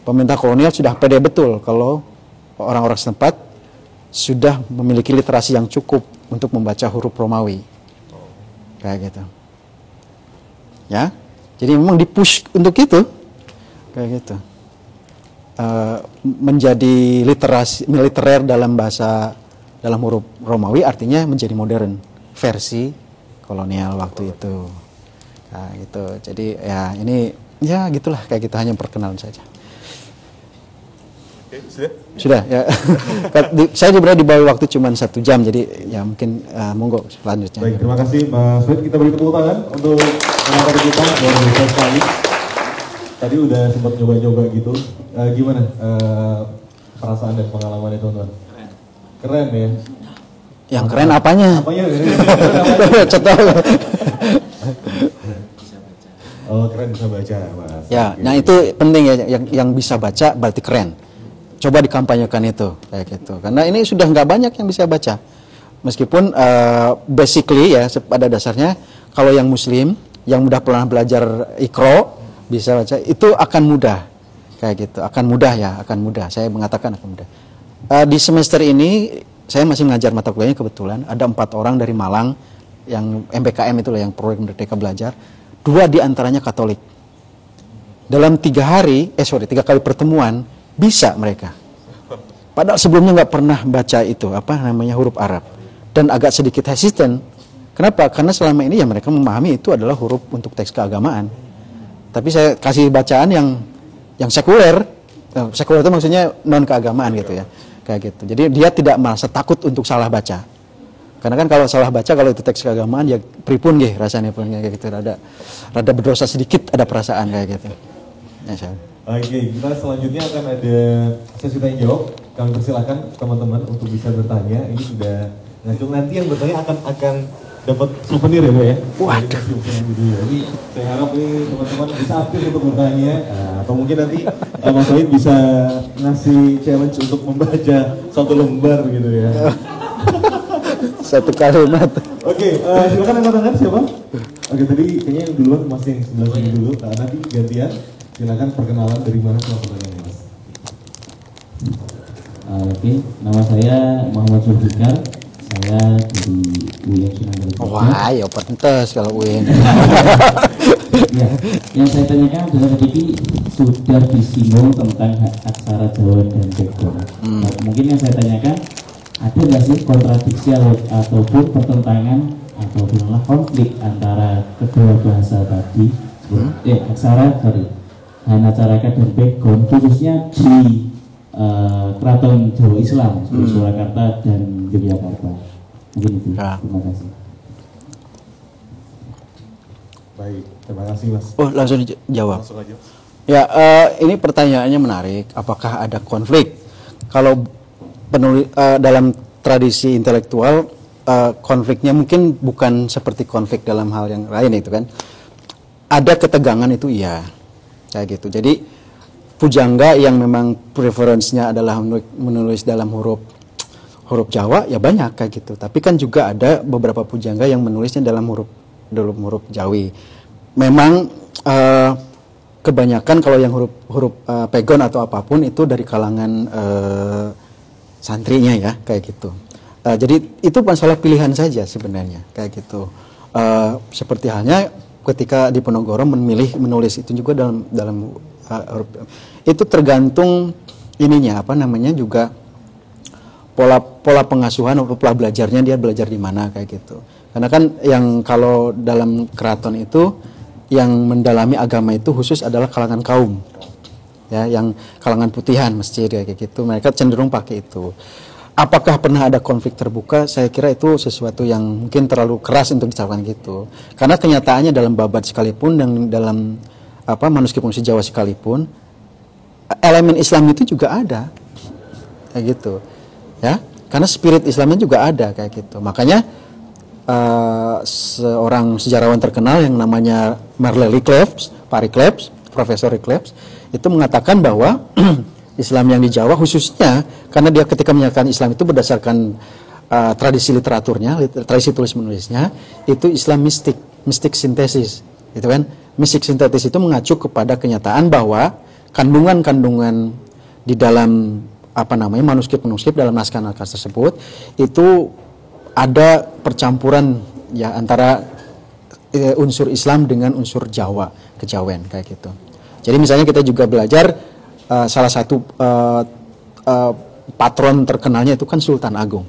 Pemerintah kolonial sudah pede betul kalau orang-orang setempat sudah memiliki literasi yang cukup untuk membaca huruf Romawi. Kayak gitu. Ya. Jadi memang dipush untuk itu. Kayak gitu. Menjadi literer dalam huruf Romawi artinya menjadi modern versi kolonial waktu itu. Nah, gitu. Jadi ya ini ya gitulah kayak gitu, hanya perkenalan saja. Oke, sudah? Sudah ya. Saya sebenarnya dibawah waktu cuma 1 jam, jadi ya mungkin monggo selanjutnya. Baik, terima kasih Mas Fred. Kita beri tepuk tangan untuk penonton kita, luar biasa sekali. Tadi udah sempat nyoba-nyoba gitu. Gimana perasaan dan pengalaman itu, teman-teman? Keren ya. Yang keren apanya? Apanya? Contoh. Oh, keren bisa baca, Mas. Ya, Oke. nah itu penting ya, yang bisa baca berarti keren. Coba dikampanyekan itu kayak gitu. Karena ini sudah nggak banyak yang bisa baca. Meskipun basically ya pada dasarnya kalau yang muslim yang udah pernah belajar Iqra bisa baca itu akan mudah. Kayak gitu. Akan mudah ya, akan mudah. Saya mengatakan akan mudah. Di semester ini saya masih mengajar mata kuliahnya, kebetulan ada 4 orang dari Malang yang MBKM itu lah, yang proyek Merdeka Belajar. 2 diantaranya Katolik. Dalam 3 kali pertemuan bisa mereka. Padahal sebelumnya nggak pernah baca itu huruf Arab dan agak sedikit hesitant. Kenapa? Karena selama ini ya mereka memahami itu adalah huruf untuk teks keagamaan. Tapi saya kasih bacaan yang sekuler. Sekuler itu maksudnya non keagamaan gitu ya. Kayak gitu. Jadi dia tidak merasa takut untuk salah baca. Karena kan kalau salah baca, kalau itu teks keagamaan ya pripun nggih rasanya pun kayak gitu, rada berdosa sedikit, ada perasaan kayak gitu. Ya, Oke, kita selanjutnya akan ada sesi tanya jawab. Kami persilahkan teman-teman untuk bisa bertanya. Ini sudah nanti yang bertanya akan dapat souvenir ya, Pak ya. Waduh. Jadi saya harap nih teman-teman bisa aktif untuk bertanya. Atau mungkin nanti Mas Wahid bisa ngasih challenge untuk membaca 1 lembar gitu ya. 1 kalimat. Oke, silakan angkat tangan siapa? Oke, tadi kayaknya yang duluan masih yang sebelah sini dulu. Nanti gantian. Silakan perkenalan dari mana sama pertanyaannya, Mas. Oke, nama saya Muhammad Zulfikar. Saya dari UIN Sunan Kalijaga. Wah, ya pantes kalau UIN. Ya, yang saya tanyakan adalah tadi sudah disinggung tentang aksara Jawa dan background. Nah, mungkin yang saya tanyakan, ada nggak sih kontradiksi ataupun pertentangan ataupun konflik antara kedua bahasa tadi, Hanacaraka dan background, khususnya di Keraton Jawa Islam seperti Surakarta dan Yogyakarta. Mungkin itu. Ya. Terima kasih. Baik, terima kasih Mas. Oh, langsung dijawab. Langsung aja. Ya, ini pertanyaannya menarik. Apakah ada konflik? Kalau dalam tradisi intelektual, konfliknya mungkin bukan seperti konflik dalam hal yang lain itu kan. Ada ketegangan itu iya, kayak gitu. Jadi pujangga yang memang preferensinya adalah menulis dalam huruf Jawa ya banyak kayak gitu. Tapi kan juga ada beberapa pujangga yang menulisnya dalam huruf Jawi. Memang kebanyakan kalau yang huruf pegon atau apapun itu dari kalangan santrinya ya kayak gitu. Jadi itu masalah pilihan saja sebenarnya kayak gitu. Seperti halnya ketika Diponegoro memilih menulis itu juga dalam huruf, itu tergantung ininya juga pola pengasuhan atau pola belajarnya, dia belajar di mana kayak gitu. Karena kan yang kalau dalam keraton itu yang mendalami agama itu khusus adalah kalangan kaum, ya, yang kalangan putihan masjid kayak gitu. Mereka cenderung pakai itu. Apakah pernah ada konflik terbuka? Saya kira itu sesuatu yang mungkin terlalu keras untuk dicapkan gitu. Karena kenyataannya dalam babat sekalipun dan dalam manuskrip Jawa sekalipun, elemen Islam itu juga ada, kayak gitu, ya. Karena spirit Islamnya juga ada kayak gitu. Makanya seorang sejarawan terkenal yang namanya Merle Reclebs, Pak Reclebs, Profesor Reclebs, itu mengatakan bahwa Islam yang di Jawa khususnya karena dia ketika menyatakan Islam itu berdasarkan tradisi literaturnya, tradisi tulis menulisnya, itu Islam mistik sintesis, gitu kan? Mistik sintesis itu mengacu kepada kenyataan bahwa kandungan-kandungan di dalam manuskrip dalam naskah-naskah tersebut itu ada percampuran ya antara unsur Islam dengan unsur Jawa, kejawen kayak gitu. Jadi misalnya kita juga belajar salah satu patron terkenalnya itu kan Sultan Agung.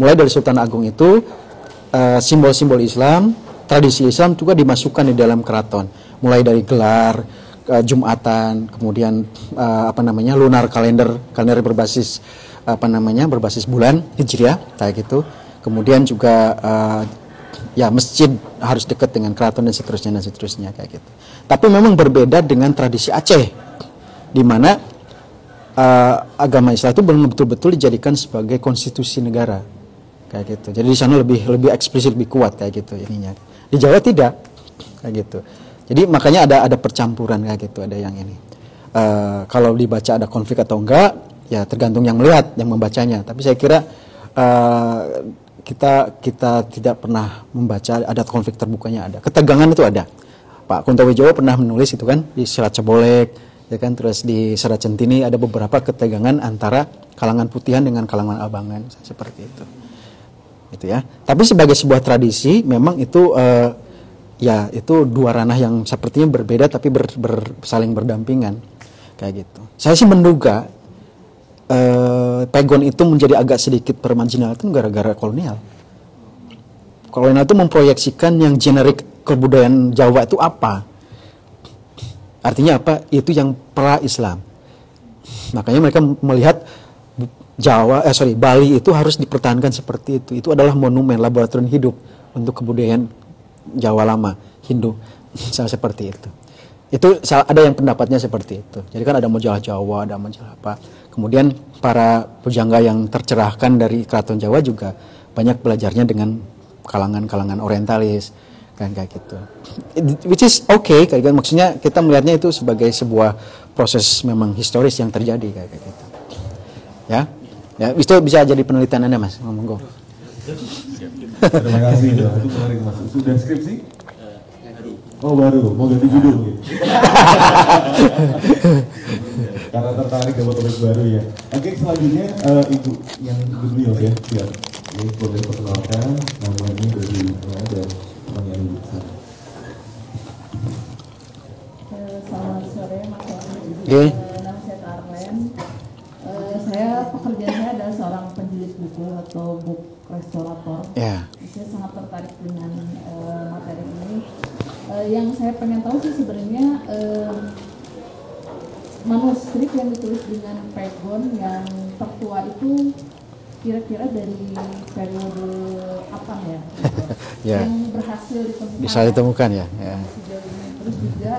Mulai dari Sultan Agung itu simbol-simbol Islam, tradisi Islam juga dimasukkan di dalam keraton. Mulai dari gelar Jumatan, kemudian lunar kalender berbasis berbasis bulan Hijriah kayak gitu. Kemudian juga ya masjid harus dekat dengan keraton dan seterusnya kayak gitu. Tapi memang berbeda dengan tradisi Aceh, di mana agama Islam itu belum betul-betul dijadikan sebagai konstitusi negara kayak gitu. Jadi di sana lebih eksplisit, lebih kuat kayak gitu ininya. Di Jawa tidak kayak gitu. Jadi makanya ada percampuran kayak gitu, ada yang ini. Kalau dibaca ada konflik atau enggak, ya tergantung yang melihat, yang membacanya. Tapi saya kira kita tidak pernah membaca ada konflik terbukanya ada. Ketegangan itu ada. Pak Kuntowijowo pernah menulis itu kan di Serat Cebolek, ya kan, terus di Serat Centini ada beberapa ketegangan antara kalangan putihan dengan kalangan abangan seperti itu. Gitu ya. Tapi sebagai sebuah tradisi memang itu ya itu dua ranah yang sepertinya berbeda tapi saling berdampingan kayak gitu. Saya sih menduga Pegon itu menjadi agak sedikit bermarginal itu gara-gara kolonial. Kolonial itu memproyeksikan yang generik kebudayaan Jawa itu apa? Artinya apa? Itu yang pra-Islam. Makanya mereka melihat Bali itu harus dipertahankan seperti itu. Itu adalah monumen, laboratorium hidup untuk kebudayaan Jawa lama, Hindu, seperti itu. Itu ada yang pendapatnya seperti itu. Jadi kan ada majalah Jawa, ada majalah apa. Kemudian para pujangga yang tercerahkan dari Keraton Jawa juga banyak belajarnya dengan kalangan-kalangan orientalis kan kayak gitu. Which is okay, kayak gitu. Maksudnya kita melihatnya itu sebagai sebuah proses memang historis yang terjadi kayak gitu. Ya. Ya, itu bisa jadi penelitian Anda, Mas. Monggo. Terima kasih, itu menarik, Mas. Sudah skripsi? Oh, baru, mau ganti judul mungkin. Karena tertarik dapat topik baru ya. Oke, selanjutnya Ibu yang beliau ya, siap. Ini boleh perkenalkan namanya dari ada pertanyaan Ibu. Selamat sore, Mas Wahyu. Okay. Nama saya Karlen. Saya pekerjaannya adalah seorang penjilid buku atau book restorator. Ya. Saya sangat tertarik dengan materi ini. Yang saya pengen tahu sih sebenarnya manuskrip yang ditulis dengan Pegon yang tertua itu kira-kira dari periode apa ya? Ya. Yang berhasil ditemukan. Bisa ditemukan ya. Ya. Terus juga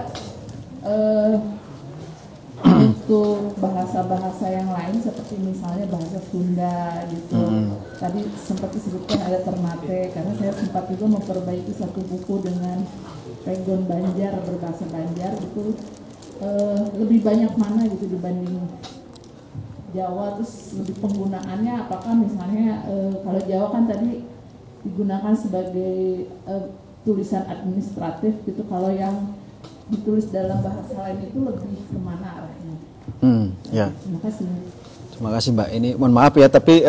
untuk bahasa-bahasa yang lain seperti misalnya bahasa Sunda gitu. Tadi sempat disebutkan ada Ternate, karena saya sempat juga memperbaiki satu buku dengan Pegon Banjar berbahasa Banjar gitu. Lebih banyak mana gitu dibanding Jawa, terus lebih penggunaannya apakah misalnya kalau Jawa kan tadi digunakan sebagai tulisan administratif gitu, kalau yang ditulis dalam bahasa lain itu lebih kemana arahnya? Ya. Terima kasih. Terima kasih Mbak. Ini mohon maaf ya, tapi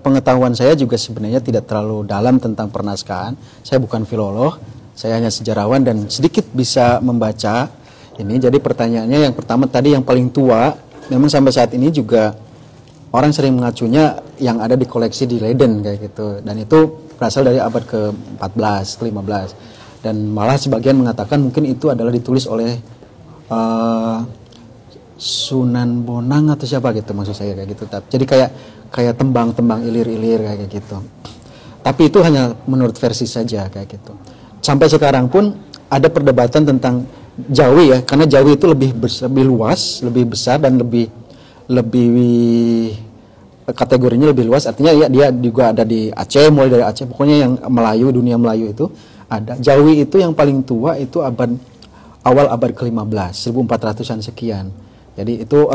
pengetahuan saya juga sebenarnya tidak terlalu dalam tentang pernaskahan. Saya bukan filolog, saya hanya sejarawan dan sedikit bisa membaca ini. Jadi pertanyaannya yang pertama tadi yang paling tua, memang sampai saat ini juga orang sering mengacunya yang ada di koleksi di Leiden kayak gitu. Dan itu berasal dari abad ke-14, ke-15. Dan malah sebagian mengatakan mungkin itu adalah ditulis oleh Sunan Bonang atau siapa gitu, maksud saya kayak gitu. Jadi kayak tembang-tembang ilir-ilir kayak gitu. Tapi itu hanya menurut versi saja kayak gitu. Sampai sekarang pun ada perdebatan tentang Jawi ya, karena Jawi itu lebih luas, lebih besar dan lebih kategorinya lebih luas. Artinya ya dia juga ada di Aceh, mulai dari Aceh, pokoknya yang Melayu, dunia Melayu itu ada. Jawi itu yang paling tua itu awal abad ke-15, 1400-an sekian. Jadi itu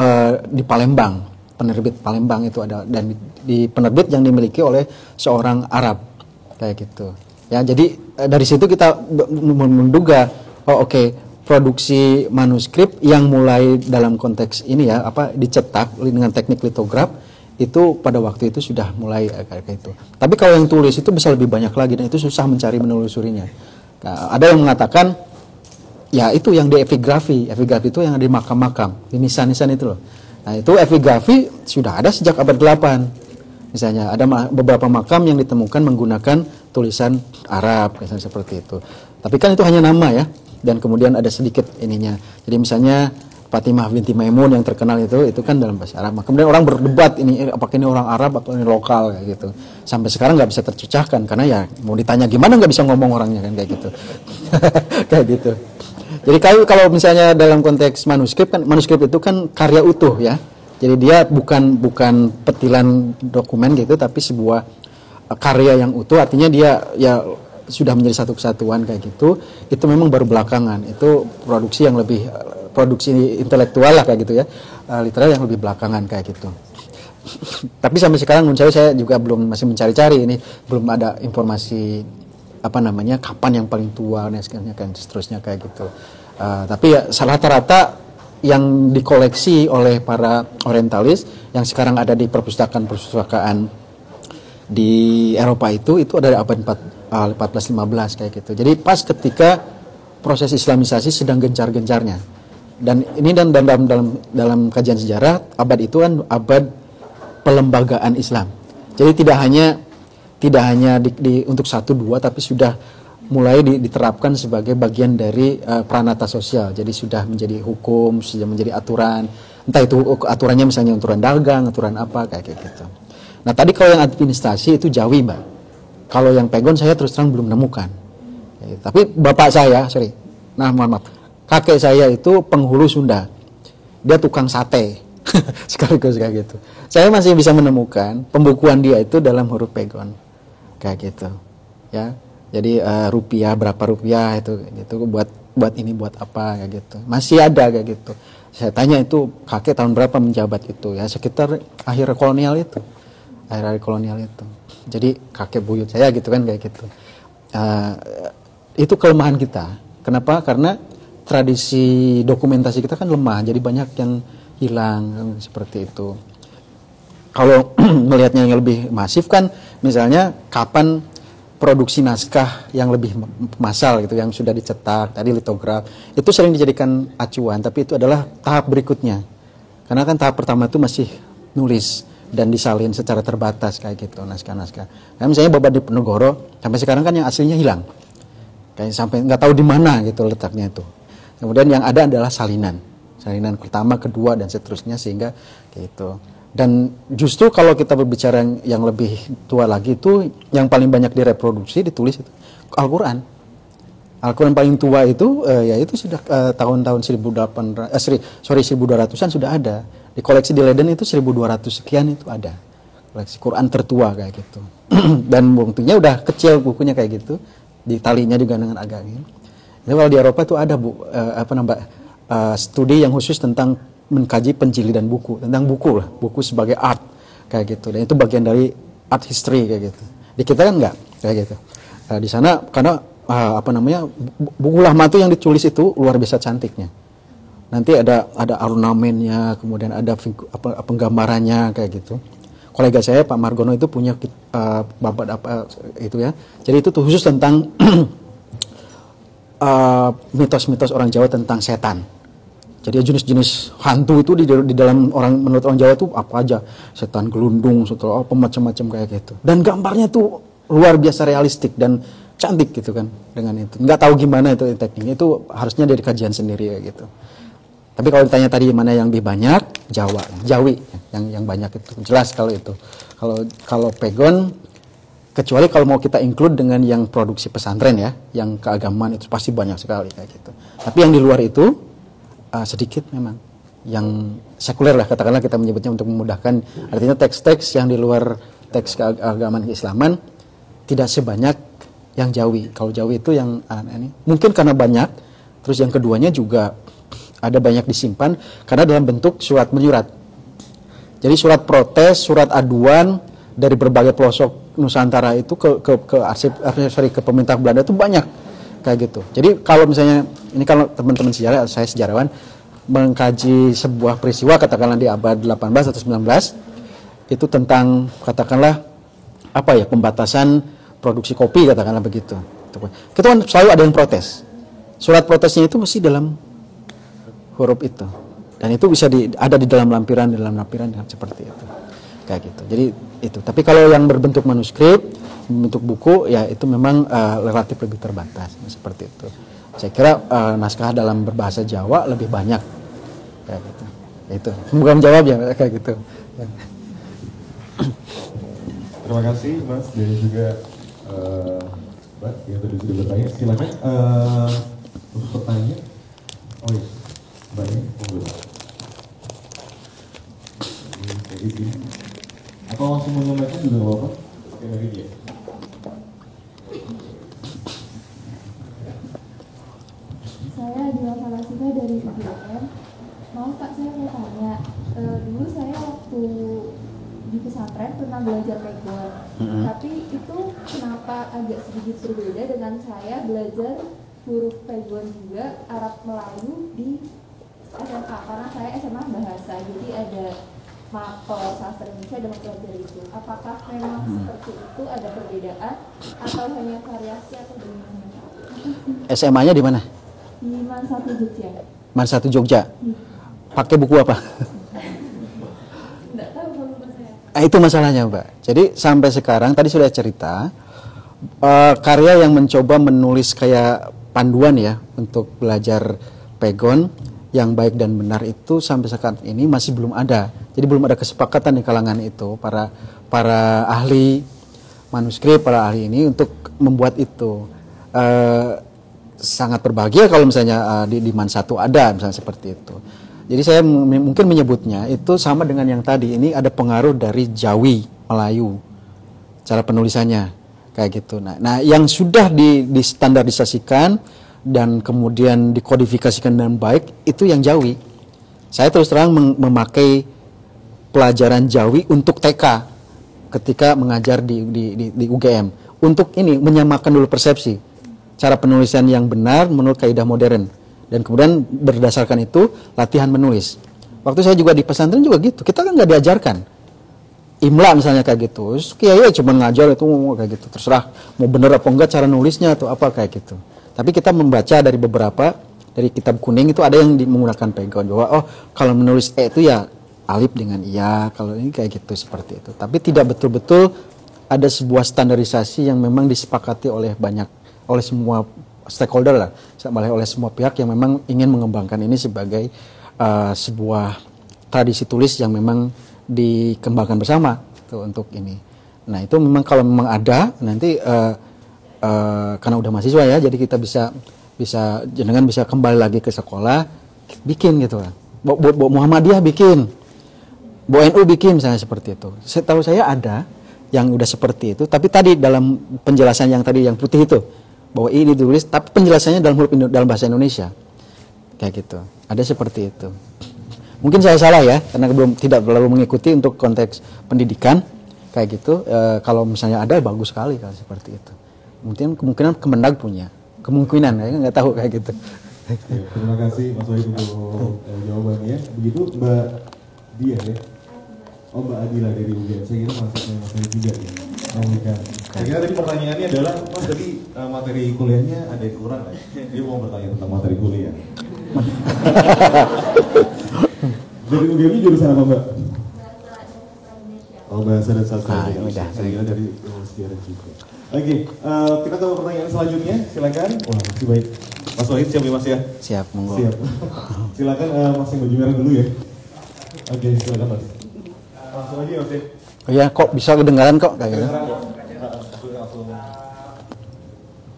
di Palembang, penerbit Palembang itu ada, dan di penerbit yang dimiliki oleh seorang Arab kayak gitu. Ya, jadi dari situ kita menduga, oh oke, produksi manuskrip yang mulai dalam konteks ini ya, dicetak dengan teknik litograf itu pada waktu itu sudah mulai kayak gitu. Tapi kalau yang tulis itu bisa lebih banyak lagi, dan itu susah menelusurinya. Nah, ada yang mengatakan ya itu yang di epigrafi itu yang di makam-makam, di nisan-nisan itu loh. Nah itu epigrafi sudah ada sejak abad 8. Misalnya ada beberapa makam yang ditemukan menggunakan tulisan Arab, misalnya seperti itu. Tapi kan itu hanya nama ya, dan kemudian ada sedikit ininya. Jadi misalnya Fatimah binti Maimun yang terkenal itu kan dalam bahasa Arab. Kemudian orang berdebat ini apakah ini orang Arab atau ini lokal kayak gitu. Sampai sekarang nggak bisa tercecahkan, karena ya mau ditanya gimana nggak bisa ngomong orangnya kan kayak gitu. Kayak gitu. Jadi kalau misalnya dalam konteks manuskrip kan, manuskrip itu kan karya utuh ya. Jadi dia bukan petilan dokumen gitu, tapi sebuah karya yang utuh. Artinya dia ya sudah menjadi satu kesatuan kayak gitu. Itu memang baru belakangan. Itu produksi yang lebih produksi intelektual lah kayak gitu ya, literal yang lebih belakangan kayak gitu. Tapi sampai sekarang menurut saya juga masih mencari-cari, ini belum ada informasi kapan yang paling tua dan seterusnya kayak gitu. Tapi ya rata-rata yang dikoleksi oleh para orientalis yang sekarang ada di perpustakaan di Eropa itu ada abad 14-15 kayak gitu. Jadi pas ketika proses Islamisasi sedang gencar-gencarnya. Dan ini dalam kajian sejarah, abad itu kan abad pelembagaan Islam. Jadi tidak hanya untuk 1-2, tapi sudah mulai diterapkan sebagai bagian dari pranata sosial. Jadi sudah menjadi hukum, sudah menjadi aturan. Entah itu aturannya misalnya aturan dagang, aturan apa kayak gitu. Nah tadi kalau yang administrasi itu Jawi Mbak. Kalau yang pegon saya terus terang belum menemukan. Tapi bapak saya, mohon maaf, kakek saya itu penghulu Sunda. Dia tukang sate. Sekaligus kayak gitu. Saya masih bisa menemukan pembukuan dia itu dalam huruf pegon. Kayak gitu. Ya. Jadi rupiah berapa rupiah itu buat ini buat apa kayak gitu. Masih ada kayak gitu. Saya tanya itu kakek tahun berapa menjabat itu ya, sekitar akhir kolonial itu. Akhir kolonial itu. Jadi kakek buyut saya gitu kan kayak gitu. Itu kelemahan kita. Kenapa? Karena tradisi dokumentasi kita kan lemah, jadi banyak yang hilang seperti itu. Kalau melihatnya yang lebih masif kan, misalnya kapan produksi naskah yang lebih massal gitu, yang sudah dicetak, tadi litograf, itu sering dijadikan acuan, tapi itu adalah tahap berikutnya. Karena kan tahap pertama itu masih nulis dan disalin secara terbatas kayak gitu naskah-naskah. Nah, misalnya Babat Diponegoro sampai sekarang kan yang aslinya hilang, kayak sampai nggak tahu di mana gitu letaknya itu. Kemudian yang ada adalah salinan pertama, kedua dan seterusnya sehingga gitu. Dan justru kalau kita berbicara yang lebih tua lagi itu yang paling banyak direproduksi, ditulis itu Al-Quran. Al-Quran paling tua itu ya itu sudah tahun-tahun 1200-an sudah ada. Di koleksi di Leiden itu 1200 sekian itu ada. Koleksi Quran tertua kayak gitu. Dan buktinya udah kecil bukunya kayak gitu. Di talinya juga dengan agak ini. Jadi kalau di Eropa itu ada studi yang khusus tentang mengkaji penjilidan buku, tentang buku sebagai art kayak gitu, dan itu bagian dari art history kayak gitu. Di kita kan enggak kayak gitu. Di sana karena buku lama itu yang ditulis itu luar biasa cantiknya. Nanti ada ornamennya, kemudian ada penggambarannya kayak gitu. Kolega saya Pak Margono itu punya babat itu ya. Jadi itu khusus tentang mitos-mitos orang Jawa tentang setan. Jadi jenis-jenis hantu itu di dalam menurut orang Jawa itu apa aja, setan gelundung, macam-macam kayak gitu. Dan gambarnya tuh luar biasa realistik dan cantik gitu kan dengan itu. Nggak tahu gimana itu tekniknya, itu harusnya dari kajian sendiri ya gitu. Tapi kalau ditanya tadi mana yang lebih banyak, Jawi yang banyak itu jelas kalau itu. Kalau pegon, kecuali kalau mau kita include dengan yang produksi pesantren ya, yang keagamaan itu pasti banyak sekali kayak gitu. Tapi yang di luar itu sedikit memang. Yang sekuler lah katakanlah kita menyebutnya untuk memudahkan. Artinya teks-teks yang di luar teks keagamaan keislaman tidak sebanyak yang Jawi. Kalau Jawi itu yang ini mungkin karena banyak. Terus yang keduanya juga ada banyak disimpan karena dalam bentuk surat menyurat. Jadi surat protes, surat aduan dari berbagai pelosok Nusantara itu ke arsip ke pemerintah Belanda itu banyak kayak gitu. Jadi kalau misalnya ini kalau teman-teman sejarah, saya sejarawan mengkaji sebuah peristiwa katakanlah di abad 18 atau 19 itu tentang katakanlah apa ya pembatasan produksi kopi katakanlah begitu. Itu kan selalu ada yang protes. Surat protesnya itu mesti dalam huruf itu, dan itu bisa ada di dalam lampiran seperti itu kayak gitu. Jadi itu. Tapi kalau yang berbentuk manuskrip, bentuk buku ya itu memang relatif lebih terbatas seperti itu. Saya kira naskah dalam berbahasa Jawa lebih banyak kayak gitu. Itu bukan jawab ya kayak gitu ya. Terima kasih Mas dan juga Mbak yang tadi sudah bertanya. Silakan untuk pertanyaan. Oh iya, Mbaknya monggo. Kayak gitu. Atau langsung menyampaikan juga nggak apa-apa. Sekali lagi dia. Saya Adila Falasina dari UGM. Maaf Pak, saya mau tanya. Dulu saya waktu di pesantren pernah belajar pegon. Tapi itu kenapa agak sedikit berbeda dengan saya belajar huruf pegon juga Arab Melayu di SMA, karena saya SMA bahasa, jadi ada mapel sastra Indonesia dan mempelajari itu. Apakah memang seperti itu, ada perbedaan atau hanya variasi atau bagaimana? SMA-nya di mana? Di Man 1 Jogja. Man 1 Jogja. Pakai buku apa? Enggak tahu kalau saya. Itu masalahnya Mbak. Jadi sampai sekarang tadi sudah cerita karya yang mencoba menulis kayak panduan ya untuk belajar pegon yang baik dan benar itu sampai sekarang ini masih belum ada. Jadi belum ada kesepakatan di kalangan itu para ahli manuskrip, para ahli ini untuk membuat itu. Sangat berbahagia kalau misalnya di Man 1 ada misalnya seperti itu. Jadi saya mungkin menyebutnya itu sama dengan yang tadi, ini ada pengaruh dari Jawi Melayu cara penulisannya kayak gitu. Nah yang sudah distandardisasikan dan kemudian dikodifikasikan dengan baik itu yang Jawi. Saya terus terang memakai pelajaran Jawi untuk TK ketika mengajar di UGM untuk ini menyamakan dulu persepsi cara penulisan yang benar menurut kaidah modern. Dan kemudian berdasarkan itu latihan menulis. Waktu saya juga di pesantren juga gitu. Kita kan nggak diajarkan imla misalnya kayak gitu. Kiai cuma ngajar itu kayak gitu. Terserah mau bener apa enggak cara nulisnya atau apa kayak gitu. Tapi kita membaca dari beberapa dari kitab kuning itu ada yang menggunakan pegon bahwa kalau menulis itu ya alif dengan iya. Kalau ini kayak gitu seperti itu. Tapi tidak betul-betul ada sebuah standarisasi yang memang disepakati oleh semua stakeholder lah, oleh semua pihak yang memang ingin mengembangkan ini sebagai sebuah tradisi tulis yang memang dikembangkan bersama tuh, untuk ini. Nah itu memang kalau memang ada nanti karena udah mahasiswa ya, jadi kita bisa jenengan bisa kembali lagi ke sekolah bikin gitu lah. Bo Muhammadiyah bikin, Bo NU bikin misalnya seperti itu. Setahu saya ada yang udah seperti itu, tapi tadi dalam penjelasan yang tadi yang putih itu bahwa ini ditulis tapi penjelasannya dalam bahasa Indonesia kayak gitu, ada seperti itu. Mungkin saya salah ya karena tidak terlalu mengikuti untuk konteks pendidikan kayak gitu. Kalau misalnya ada bagus sekali kalau seperti itu. Kemungkinan Kemendag punya kemungkinan ya, nggak tahu kayak gitu. Ya, terima kasih Mas Wahid untuk jawabannya. Begitu Mbak Dia ya. Oh Mbak Adila dari UGM. Saya kira masuknya Mas Wahid juga ya. Saya kira tadi pertanyaannya adalah Mas tadi materi kuliahnya ada yang kurang kan? Dia mau bertanya tentang materi kuliah. Dari UGM ini jurusan apa Mbak? Oh bahasa dan sastra Indonesia. Saya kira dari sejarah juga. Oke, kita ke pertanyaan selanjutnya, silakan. Wah, masih baik. Mas Wahid siap ya Mas ya? Siap, monggo. Siap. Silakan Mas yang baju merah dulu ya. Oke, silakan Mas. Langsung aja ya Mas ya. Oh ya, kok bisa kedengaran kok kayak gitu?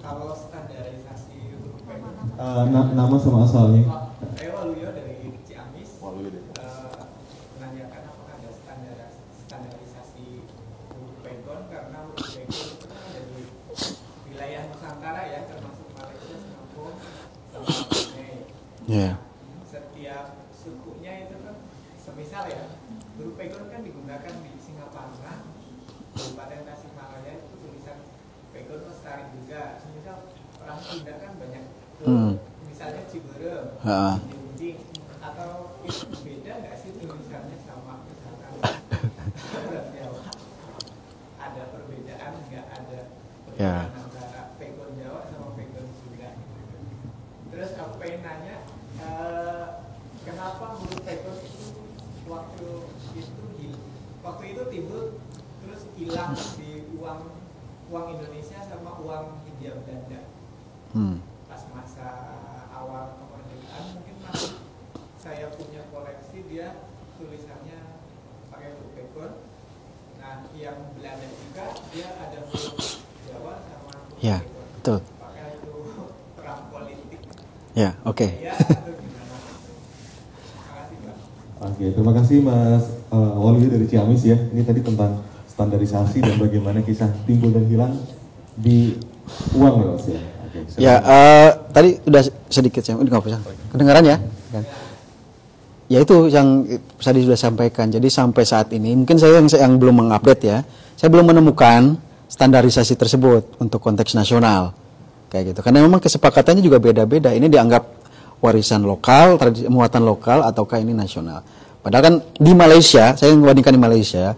Kalau standarisasi untuk Nama sama asalnya. saya Waluyo dari Ciamis. Menanyakan apakah ada standarisasi huruf Pegon, karena huruf Pegon itu kan ada di wilayah Nusantara ya, termasuk Malaysia, Singapura, sama Brunei. Iya. Setiap sukunya itu kan semisal ya, huruf Pegon kan digunakan di Singapura, Kabupaten Tasikmalaya itu tulisan Pegon Lestari juga. Semisal orang Sunda kan banyak misalnya Ciberem, Jinjing, atau itu beda nggak sih tulisannya sama misalkan orang Jawa? Ada perbedaan nggak, ada perbedaan antara Pegon Jawa sama Pegon Sunda? Terus aku pengen nanya, kenapa huruf Pegon itu waktu itu timbul terus hilang di uang Indonesia sama uang Hindia Belanda pas masa awal kemerdekaan. Mungkin masih saya punya koleksi, dia tulisannya pakai huruf Pegon. Nah, yang Belanda juga dia ada huruf Jawa sama huruf Ya, Pegon. betul. Apakah itu perang politik? Ya, oke. Ya, atau gimana? Terima kasih, Pak. Oke, terima kasih Mas Waluyo dari Ciamis ya. Ini tadi tentang standarisasi dan bagaimana kisah timbul dan hilang di uang ya Mas ya. Oke, Ya, tadi udah sedikit saya nggak bisa kedengaran ya. Ya itu yang tadi sudah sampaikan. Jadi sampai saat ini mungkin saya yang belum mengupdate ya. Saya belum menemukan standarisasi tersebut untuk konteks nasional kayak gitu. Karena memang kesepakatannya juga beda-beda. Ini dianggap warisan lokal, muatan lokal ataukah ini nasional. Padahal kan di Malaysia, saya membandingkan di Malaysia,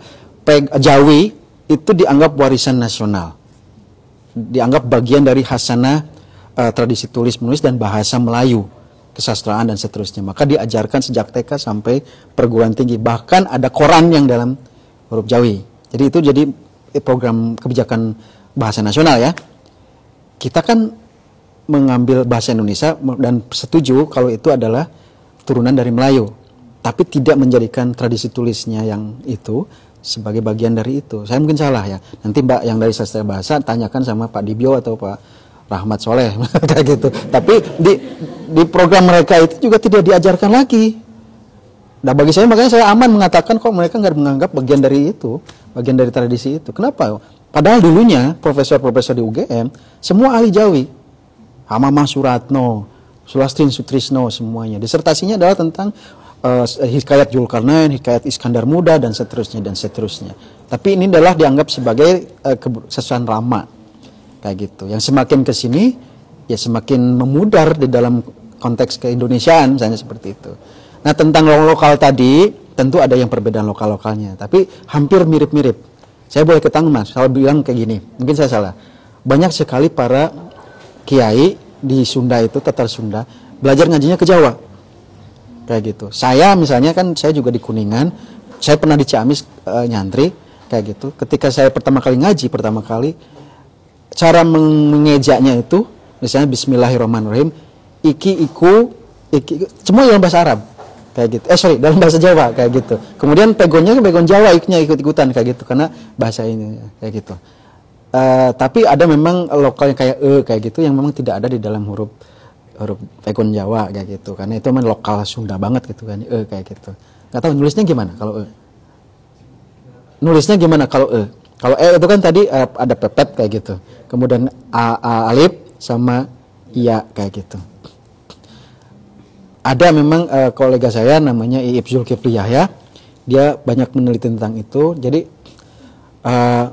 Jawi itu dianggap warisan nasional. Dianggap bagian dari khasanah tradisi tulis menulis dan bahasa Melayu, kesastraan dan seterusnya. Maka diajarkan sejak TK sampai perguruan tinggi. Bahkan ada koran yang dalam huruf Jawi. Jadi itu jadi program kebijakan bahasa nasional ya. Kita kan mengambil bahasa Indonesia dan setuju kalau itu adalah turunan dari Melayu. Tapi tidak menjadikan tradisi tulisnya yang itu sebagai bagian dari itu. Saya mungkin salah ya. Nanti Mbak yang dari sastra bahasa tanyakan sama Pak Dibyo atau Pak Rahmat Soleh kayak gitu. Tapi di program mereka itu juga tidak diajarkan lagi. Nah bagi saya makanya saya aman mengatakan kok mereka nggak menganggap bagian dari itu, bagian dari tradisi itu. Kenapa? Padahal dulunya profesor-profesor di UGM semua ahli Jawi. Hamamah Suratno, Sulastrin Sutrisno semuanya. Disertasinya adalah tentang Hikayat Zulkarnain, Hikayat Iskandar Muda dan seterusnya dan seterusnya. Tapi ini adalah dianggap sebagai sesuatu lama kayak gitu. Yang semakin ke sini ya semakin memudar di dalam konteks keindonesiaan misalnya seperti itu. Nah, tentang lokal tadi tentu ada yang perbedaan lokal-lokalnya, tapi hampir mirip-mirip. Saya boleh ketang Mas, kalau bilang kayak gini, mungkin saya salah. Banyak sekali para kiai di Sunda itu, Tatar Sunda, belajar ngajinya ke Jawa. Kayak gitu. Saya misalnya kan saya juga di Kuningan, saya pernah di Ciamis nyantri kayak gitu. Ketika saya pertama kali ngaji, cara mengejaknya itu misalnya Bismillahirrahmanirrahim, iki, semua dalam bahasa Arab kayak gitu. Dalam bahasa Jawa kayak gitu. Kemudian pegonnya pegon Jawa, iknya ikut-ikutan kayak gitu karena bahasa ini kayak gitu. Tapi ada memang lokal yang kayak gitu yang memang tidak ada di dalam huruf pegon Jawa kayak gitu. Karena itu memang lokal Sunda banget gitu kan, kayak gitu. Nggak tahu nulisnya gimana kalau nulisnya gimana kalau Kalau itu kan tadi ada pepet kayak gitu. Kemudian alif sama iya kayak gitu. Ada memang kolega saya namanya Iip Zulkifli Yahya. Dia banyak meneliti tentang itu. Jadi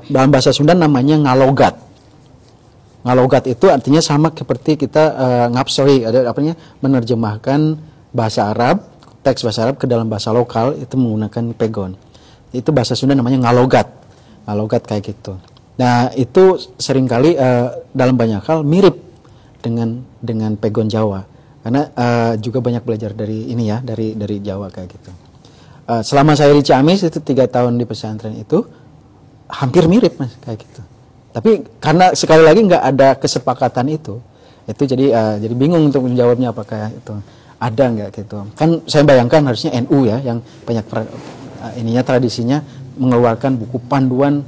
dalam bahasa Sunda namanya ngalogat. Ngalogat itu artinya sama seperti kita ngapsoi, ada apanya menerjemahkan bahasa Arab, teks bahasa Arab ke dalam bahasa lokal itu menggunakan pegon. Itu bahasa Sunda namanya ngalogat. Ngalogat kayak gitu. Nah, itu seringkali dalam banyak hal mirip dengan pegon Jawa. Karena juga banyak belajar dari ini ya, dari Jawa kayak gitu. Selama saya di Ciamis itu 3 tahun di pesantren itu hampir mirip Mas kayak gitu. Tapi karena sekali lagi nggak ada kesepakatan itu jadi bingung untuk menjawabnya apakah itu ada nggak gitu. Kan saya bayangkan harusnya NU ya yang banyak ininya tradisinya mengeluarkan buku panduan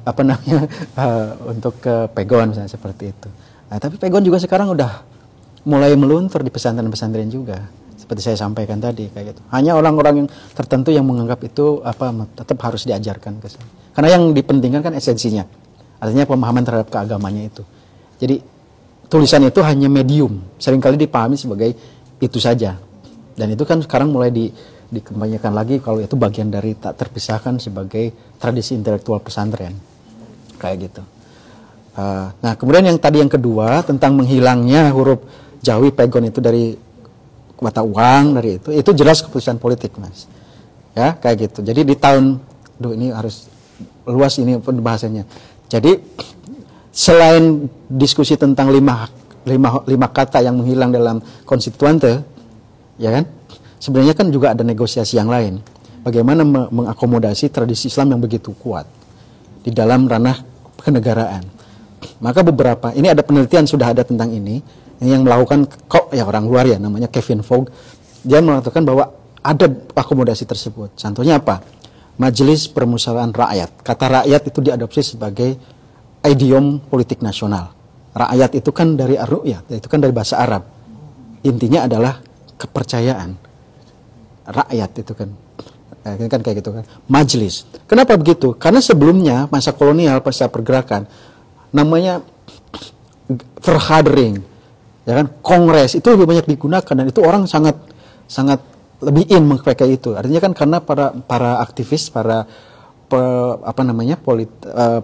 apa namanya untuk ke Pegon misalnya seperti itu. Nah, tapi Pegon juga sekarang udah mulai meluntur di pesantren-pesantren juga. Seperti saya sampaikan tadi kayak gitu. Hanya orang-orang yang tertentu yang menganggap itu tetap harus diajarkan ke sana. Karena yang dipentingkan kan esensinya. Artinya pemahaman terhadap keagamannya itu. Jadi tulisan itu hanya medium, seringkali dipahami sebagai itu saja. Dan itu kan sekarang mulai dikembangkan lagi kalau itu bagian dari tak terpisahkan sebagai tradisi intelektual pesantren. Kayak gitu. Nah, kemudian yang tadi yang kedua tentang menghilangnya huruf Jawi Pegon itu dari mata uang dari itu jelas keputusan politik, Mas. Ya, kayak gitu. Jadi di tahun ini harus luas ini bahasanya. Jadi selain diskusi tentang lima kata yang menghilang dalam konstituante, ya kan? Sebenarnya kan juga ada negosiasi yang lain. Bagaimana mengakomodasi tradisi Islam yang begitu kuat di dalam ranah kenegaraan. Maka ini ada penelitian sudah ada tentang ini yang melakukan ya orang luar ya namanya Kevin Fogg. Dia mengatakan bahwa ada akomodasi tersebut. Contohnya apa? Majelis Permusyawaratan Rakyat. Kata rakyat itu diadopsi sebagai idiom politik nasional. Rakyat itu kan dari ar-ru'yat, itu kan dari bahasa Arab. Intinya adalah kepercayaan. Rakyat itu kan kayak gitu kan. Majelis. Kenapa begitu? Karena sebelumnya masa kolonial, masa pergerakan namanya vergadering, ya kan, kongres itu lebih banyak digunakan dan itu orang sangat lebih memakai itu. Artinya kan karena para aktivis,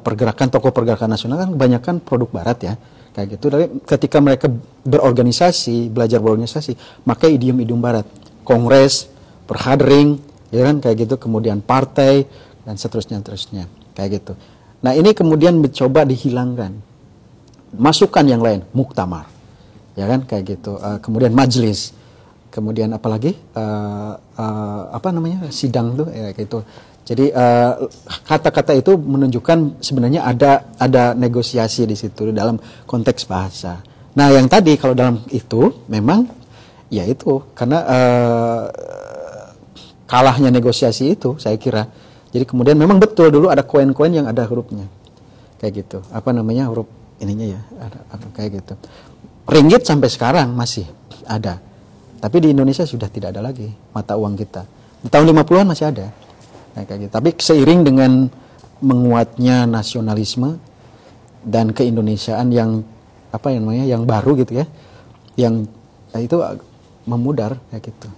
pergerakan tokoh pergerakan nasional kan kebanyakan produk barat ya, kayak gitu. Dari ketika mereka belajar berorganisasi, maka idiom-idiom barat, kongres, vergadering, ya kan, kayak gitu, kemudian partai dan seterusnya kayak gitu. Nah, ini kemudian mencoba dihilangkan. Masukan yang lain, muktamar, ya kan, kayak gitu. Kemudian majelis, kemudian apalagi sidang tuh, ya gitu. Jadi kata-kata itu menunjukkan sebenarnya ada negosiasi di situ dalam konteks bahasa. Nah, yang tadi kalau dalam itu memang ya itu karena kalahnya negosiasi itu saya kira. Jadi kemudian memang betul dulu ada koin-koin yang ada hurufnya. Kayak gitu. Huruf ininya ya, ada kayak gitu. Ringgit sampai sekarang masih ada. Tapi di Indonesia sudah tidak ada lagi mata uang kita. Di tahun 50-an masih ada. Nah, kayak gitu. Tapi seiring dengan menguatnya nasionalisme dan keindonesiaan yang yang baru gitu ya. Yang itu memudar kayak gitu.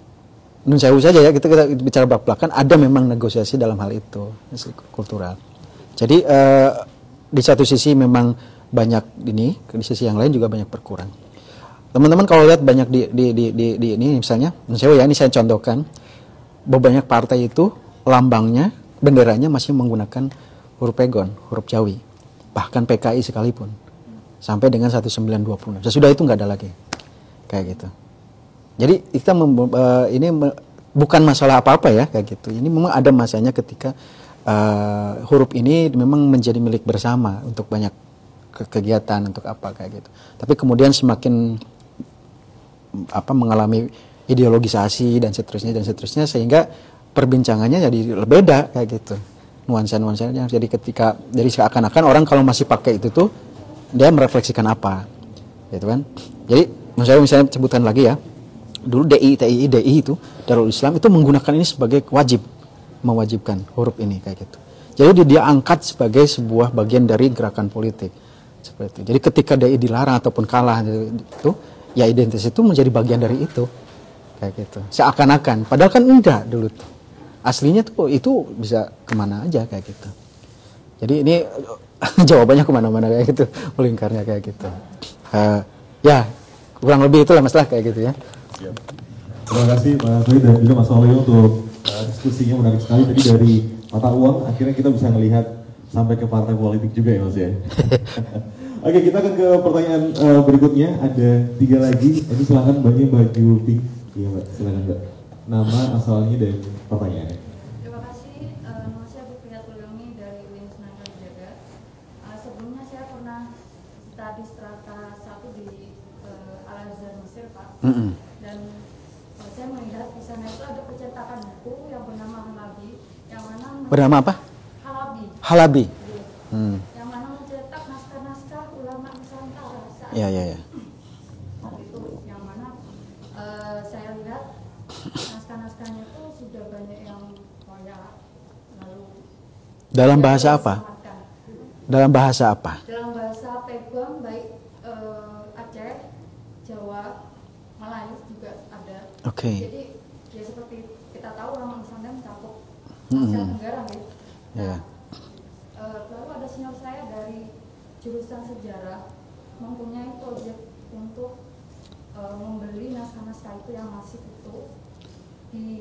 Nun sewu saja ya, kita bicara belak-belakan ada memang negosiasi dalam hal itu kultural. Jadi di satu sisi memang banyak di sisi yang lain juga banyak berkurang. Teman-teman kalau lihat banyak di ini misalnya, nun sewu ya, ini saya contohkan bahwa banyak partai itu lambangnya, benderanya masih menggunakan huruf Pegon, huruf Jawi. Bahkan PKI sekalipun. Sampai dengan 1926. Sesudah itu nggak ada lagi. Kayak gitu. Jadi kita bukan masalah apa-apa ya kayak gitu. Ini memang ada masanya ketika huruf ini memang menjadi milik bersama untuk banyak kegiatan untuk apa kayak gitu. Tapi kemudian semakin mengalami ideologisasi dan seterusnya sehingga perbincangannya jadi beda kayak gitu. Nuansa-nuansanya jadi seakan-akan orang kalau masih pakai itu tuh dia merefleksikan apa. Gitu kan? Jadi misalnya sebutkan lagi ya. Dulu DI itu Darul Islam itu menggunakan ini sebagai mewajibkan huruf ini kayak gitu. Jadi dia angkat sebagai sebuah bagian dari gerakan politik seperti itu. Jadi ketika DI dilarang ataupun kalah itu, ya identitas itu menjadi bagian dari itu kayak gitu. Seakan-akan, padahal kan enggak dulu tuh. Aslinya tuh itu bisa kemana aja kayak gitu. Jadi ini jawabannya kemana-mana kayak gitu, melingkarnya kayak gitu. Ya kurang lebih itulah masalah kayak gitu ya. Ya. Terima kasih Mas Wahid dan juga Mas Soleh untuk diskusinya menarik sekali. Tadi dari mata uang akhirnya kita bisa melihat sampai ke partai politik juga ya Mas ya. Oke, kita akan ke pertanyaan berikutnya. Ada 3 lagi. Ini silakan Mbaknya baju pink. Iya Mbak, silakan Mbak. Nama, asalnya dan pertanyaannya. Terima kasih. Nama saya Bu Priyatul Yomi dari UIN Senang Kalijaga. Sebelumnya saya ada percetakan buku yang bernama Halabi, yang mana Bernama apa? Halabi. Halabi. Yang mana mencetak naskah-naskah ulama Nusantara. Ya, ya, ya. Itu yang mana saya lihat naskah-naskahnya itu sudah banyak yang koyak, lalu Dalam bahasa apa? diselamatkan. Dalam bahasa apa? Dalam bahasa Pegon baik Aceh, Jawa, Melayu juga ada. Oke. Jadi ya seperti kita tahu orang Nusantara mencakup Asia Tenggara gitu. Ya. Lalu ada senior saya dari jurusan sejarah mempunyai proyek untuk membeli naskah-naskah itu yang masih utuh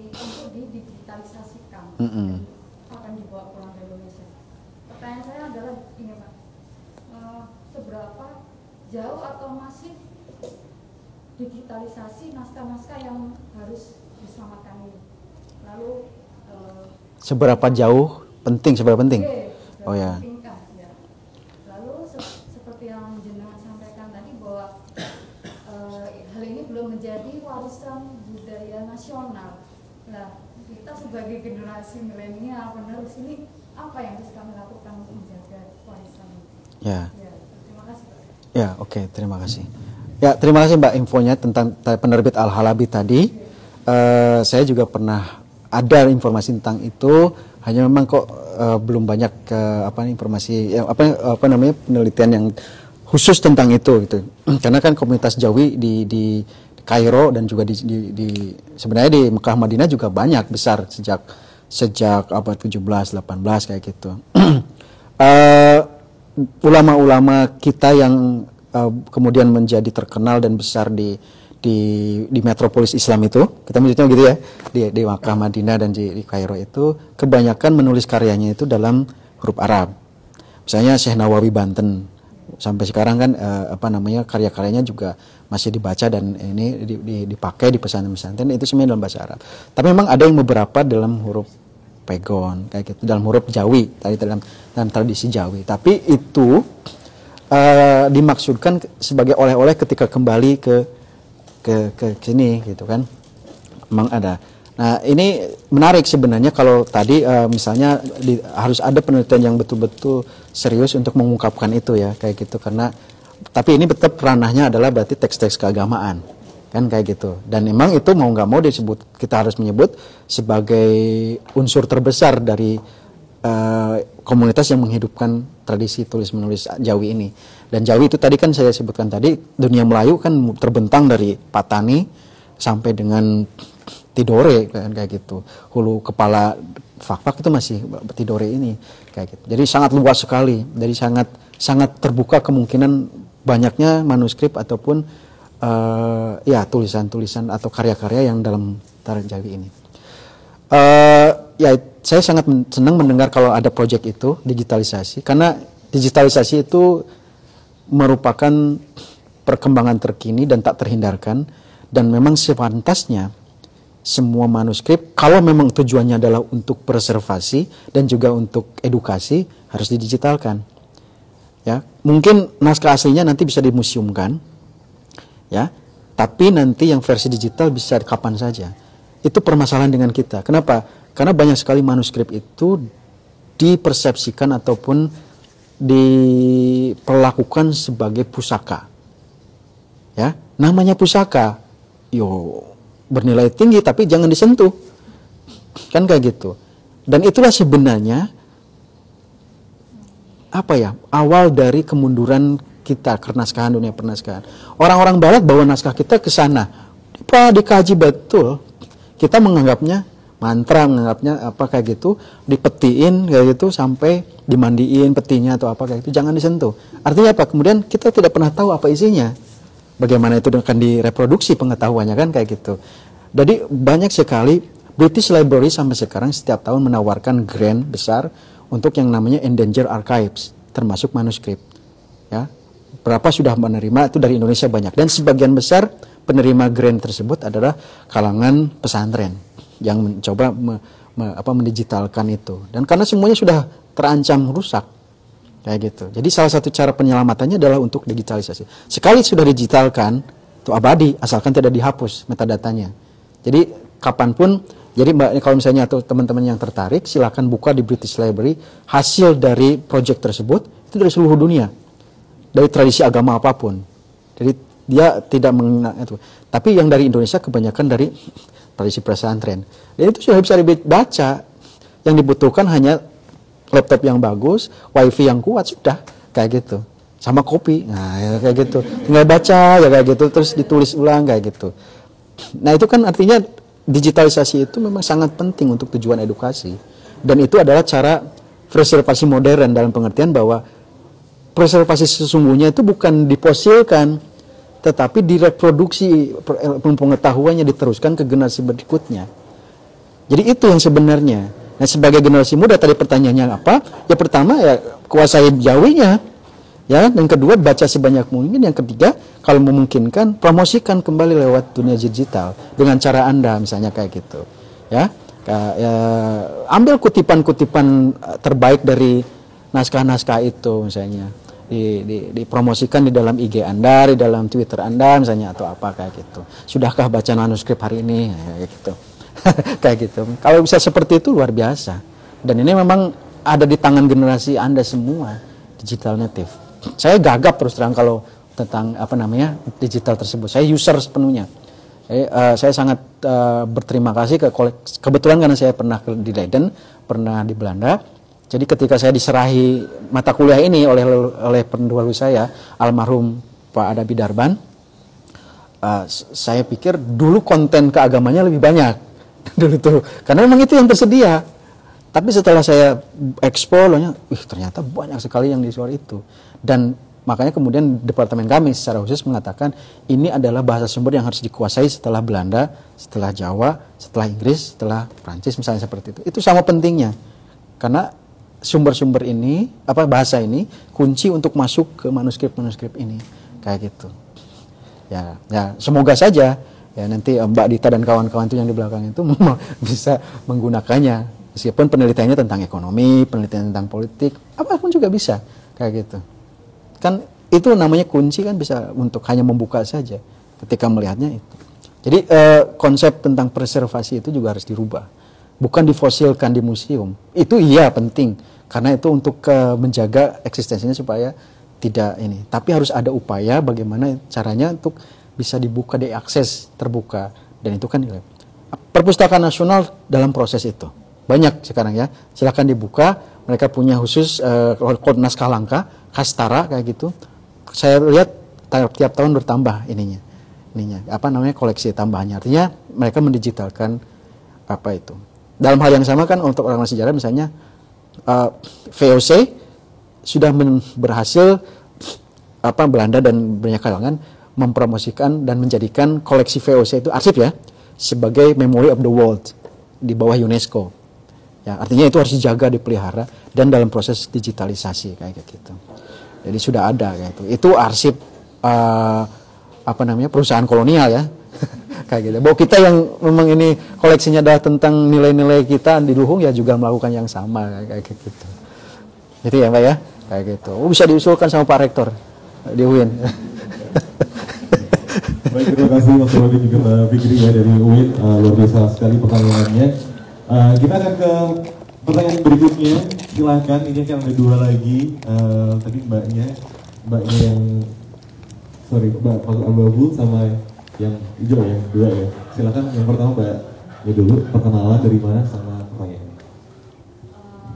untuk didigitalisasikan dan akan dibawa pulang ke Indonesia. Pertanyaan saya adalah ini Pak, seberapa jauh atau masih digitalisasi naskah-naskah yang harus diselamatkan ini? Lalu Seberapa jauh penting, seberapa penting? oke, Oh ya. pentingkah, ya. Lalu seperti yang jenengan sampaikan tadi bahwa hal ini belum menjadi warisan budaya nasional. Nah, kita sebagai generasi milenial penerus ini apa yang harus kami lakukan untuk menjaga warisan ini? Ya. Ya, terima kasih Pak. Ya, oke, terima kasih. Ya, terima kasih Mbak infonya tentang penerbit Al-Halabi tadi. Saya juga pernah ada informasi tentang itu, hanya memang kok belum banyak informasi apa namanya penelitian yang khusus tentang itu gitu. Karena kan komunitas Jawi di Kairo dan juga sebenarnya di Mekah Madinah juga banyak besar sejak abad 17 18 kayak gitu. Ulama-ulama kita yang kemudian menjadi terkenal dan besar di metropolis Islam itu, kita maksudnya gitu ya, di Makkah, Madinah dan di Kairo itu kebanyakan menulis karyanya itu dalam huruf Arab. Misalnya Syekh Nawawi Banten sampai sekarang kan karya-karyanya juga masih dibaca dan ini dipakai di pesantren-pesantren itu semuanya dalam bahasa Arab. Tapi memang ada yang beberapa dalam huruf Pegon kayak gitu, dalam huruf Jawi tadi dalam tradisi Jawi. Tapi itu dimaksudkan sebagai oleh-oleh ketika kembali ke sini gitu kan, memang ada. Nah ini menarik sebenarnya kalau tadi misalnya harus ada penelitian yang betul-betul serius untuk mengungkapkan itu ya kayak gitu, karena tapi ini tetap ranahnya adalah berarti teks-teks keagamaan kan kayak gitu, dan memang itu mau nggak mau disebut, kita harus menyebut sebagai unsur terbesar dari komunitas yang menghidupkan tradisi tulis menulis Jawi ini. Dan Jawi itu tadi kan saya sebutkan tadi, dunia Melayu kan terbentang dari Patani sampai dengan Tidore kan kayak gitu. Hulu kepala Fak-Fak itu masih Tidore ini kayak gitu. Jadi sangat luas sekali. Jadi sangat terbuka kemungkinan banyaknya manuskrip ataupun tulisan-tulisan atau karya-karya yang dalam Tarikh Jawi ini. Saya sangat senang mendengar kalau ada proyek itu digitalisasi, karena digitalisasi itu merupakan perkembangan terkini dan tak terhindarkan, dan memang sepantasnya semua manuskrip kalau memang tujuannya adalah untuk preservasi dan juga untuk edukasi harus didigitalkan. Ya, mungkin naskah aslinya nanti bisa dimuseumkan, ya, tapi nanti yang versi digital bisa kapan saja. Itu permasalahan dengan kita. Kenapa? Karena banyak sekali manuskrip itu dipersepsikan ataupun diperlakukan sebagai pusaka. Ya, namanya pusaka, bernilai tinggi tapi jangan disentuh. Kan kayak gitu. Dan itulah sebenarnya awal dari kemunduran kita ke naskahan, dunia pernaskahan. Orang-orang barat bawa naskah kita ke sana. Dikaji betul. Kita menganggapnya mantra, menganggapnya kayak gitu, dipetiin kayak gitu sampai dimandiin petinya atau apa kayak gitu, jangan disentuh. Artinya apa? Kemudian kita tidak pernah tahu apa isinya. Bagaimana itu akan direproduksi pengetahuannya kan kayak gitu. Jadi banyak sekali British Library sampai sekarang setiap tahun menawarkan grant besar untuk yang namanya Endangered Archives, termasuk manuskrip. Ya. Berapa sudah menerima itu dari Indonesia banyak, dan sebagian besar penerima grant tersebut adalah kalangan pesantren yang mencoba mendigitalkan itu, dan karena semuanya sudah terancam rusak kayak gitu. Jadi salah satu cara penyelamatannya adalah untuk digitalisasi. Sekali sudah digitalkan itu abadi asalkan tidak dihapus metadatanya. Jadi kapanpun Jadi Mbak, kalau misalnya atau teman-teman yang tertarik, silakan buka di British Library hasil dari project tersebut, itu dari seluruh dunia, dari tradisi agama apapun. Jadi dia tidak mengenal itu. Tapi yang dari Indonesia kebanyakan dari tradisi pesantren. Dan itu sudah bisa dibaca. Yang dibutuhkan hanya laptop yang bagus, wifi yang kuat, sudah kayak gitu. Sama kopi, nah ya, kayak gitu. Tinggal baca ya kayak gitu, terus ditulis ulang kayak gitu. Nah itu kan artinya digitalisasi itu memang sangat penting untuk tujuan edukasi. Dan itu adalah cara preservasi modern dalam pengertian bahwa preservasi sesungguhnya itu bukan difosilkan, tetapi direproduksi, pengetahuannya diteruskan ke generasi berikutnya. Jadi itu yang sebenarnya. Nah sebagai generasi muda tadi pertanyaannya apa? Ya pertama ya kuasai jawinya. Ya, yang kedua baca sebanyak mungkin, yang ketiga kalau memungkinkan promosikan kembali lewat dunia digital dengan cara Anda misalnya kayak gitu. Ya, ambil kutipan-kutipan terbaik dari naskah-naskah itu misalnya. Dipromosikan di dalam IG Anda, di dalam Twitter Anda misalnya atau apa kayak gitu. Sudahkah baca manuskrip hari ini kayak gitu. Kayak gitu. Kalau bisa seperti itu luar biasa. Dan ini memang ada di tangan generasi Anda semua, digital native. Saya gagap terus terang kalau tentang digital tersebut. Saya user sepenuhnya. Saya sangat berterima kasih kebetulan karena saya pernah di Leiden, pernah di Belanda. Jadi ketika saya diserahi mata kuliah ini oleh pendahulu saya, almarhum Pak Adabi Darban, saya pikir dulu konten keagamannya lebih banyak dulu tuh, karena memang itu yang tersedia. Tapi setelah saya explore, ternyata banyak sekali yang di luar itu. Dan makanya kemudian departemen kami secara khusus mengatakan ini adalah bahasa sumber yang harus dikuasai setelah Belanda, setelah Jawa, setelah Inggris, setelah Prancis misalnya seperti itu. Itu sama pentingnya. Karena sumber-sumber ini, bahasa ini kunci untuk masuk ke manuskrip-manuskrip ini. Kayak gitu. Ya semoga saja ya nanti Mbak Dita dan kawan-kawan itu yang di belakang itu bisa menggunakannya. Meskipun penelitiannya tentang ekonomi, penelitian tentang politik, apapun juga bisa kayak gitu. Kan itu namanya kunci kan bisa untuk hanya membuka saja ketika melihatnya itu. Jadi konsep tentang preservasi itu juga harus dirubah. Bukan difosilkan di museum. Itu iya penting karena itu untuk menjaga eksistensinya supaya tidak ini. Tapi harus ada upaya bagaimana caranya untuk bisa dibuka, diakses terbuka, dan itu kan Perpustakaan Nasional dalam proses itu. Banyak sekarang ya, silakan dibuka. Mereka punya khusus kode naskah langka, Kastara kayak gitu. Saya lihat tiap tahun bertambah ininya, koleksi tambahannya. Artinya mereka mendigitalkan itu. Dalam hal yang sama kan untuk orang sejarah misalnya VOC sudah berhasil Belanda dan banyak kalangan mempromosikan dan menjadikan koleksi VOC itu arsip ya sebagai memory of the world di bawah UNESCO. Ya, artinya itu harus dijaga, dipelihara dan dalam proses digitalisasi kayak gitu. Jadi sudah ada kayak itu. Itu arsip perusahaan kolonial ya. Kayak gitu. Bahwa kita yang memang ini koleksinya adalah tentang nilai-nilai kita di Luhung ya juga melakukan yang sama kayak gitu. Itu ya Pak ya, kayak gitu. Bisa diusulkan sama Pak Rektor di UIN. Baik, terima kasih Mas Robi juga Mbak Fikri ya dari UIN, luar biasa sekali pertanyaannya. Kita akan ke pertanyaan berikutnya, silahkan. Ini kan ada dua lagi. Tadi mbaknya yang Mbak abu-abu sama yang hijau ya, dua ya. Silakan yang pertama Mbaknya dulu, perkenalan dari mana sama pertanyaannya.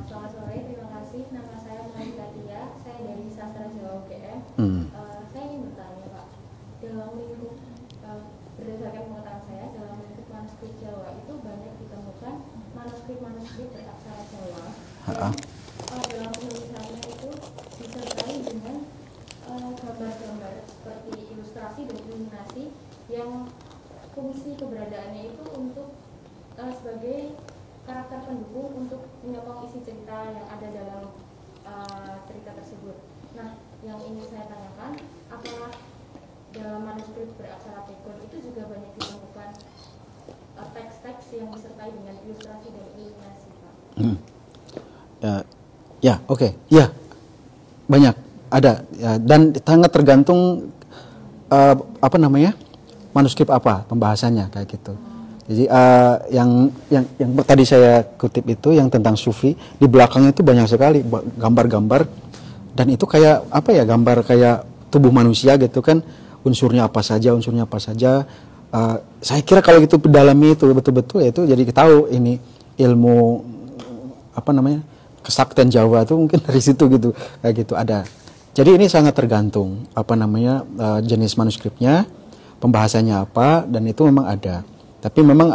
Selamat sore, terima kasih. Nama saya Monika Tia, saya dari Sastra Jawa UGM. Saya ingin bertanya Pak, dalam lingkup berdasarkan pengetahuan saya, dalam lingkup manuskrip Jawa itu banyak ditemukan manuskrip beraksara Jawa. Dan dalam penulisannya itu disertai dengan gambar-gambar seperti ilustrasi dan iluminasi yang fungsi keberadaannya itu untuk sebagai karakter pendukung untuk menyokong isi cerita yang ada dalam cerita tersebut. Nah, yang ingin saya tanyakan, apakah dalam manuskrip beraksara Pegon itu juga banyak ditemukan teks-teks yang disertai dengan ilustrasi dan iluminasi, Pak? Ya, banyak ada ya, dan sangat tergantung manuskrip apa pembahasannya kayak gitu. Jadi yang tadi saya kutip itu yang tentang sufi, di belakangnya itu banyak sekali gambar-gambar, dan itu kayak apa ya, gambar kayak tubuh manusia gitu kan, unsurnya apa saja. Saya kira kalau itu pedalami itu betul-betul ya itu jadi tahu ini ilmu apa namanya kesaktian Jawa itu mungkin dari situ gitu, kayak gitu ada. Jadi ini sangat tergantung apa namanya jenis manuskripnya, pembahasannya apa, dan itu memang ada. Tapi memang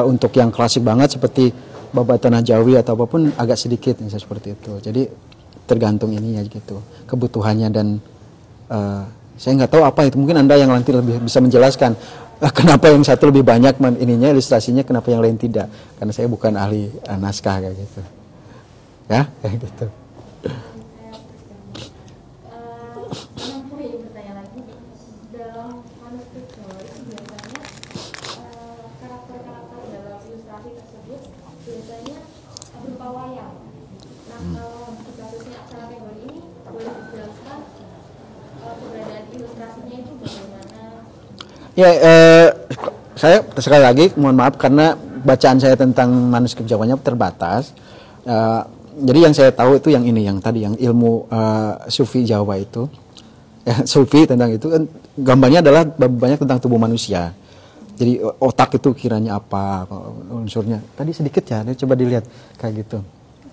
untuk yang klasik banget seperti Babatan Najawi atau apapun agak sedikit misalnya seperti itu. Jadi tergantung ininya gitu, kebutuhannya, dan saya nggak tahu apa itu. Mungkin Anda yang nanti lebih bisa menjelaskan kenapa yang satu lebih banyak ininya ilustrasinya, kenapa yang lain tidak. Karena saya bukan ahli naskah kayak gitu. Ya, kayak gitu. Ya, saya sekali lagi mohon maaf karena bacaan saya tentang manuskrip Jawanya terbatas. Jadi yang saya tahu itu yang ini, yang tadi yang ilmu sufi Jawa itu, sufi tentang itu kan gambarnya adalah banyak tentang tubuh manusia. Jadi otak itu kiranya apa unsurnya. Tadi sedikit ya, coba dilihat kayak gitu.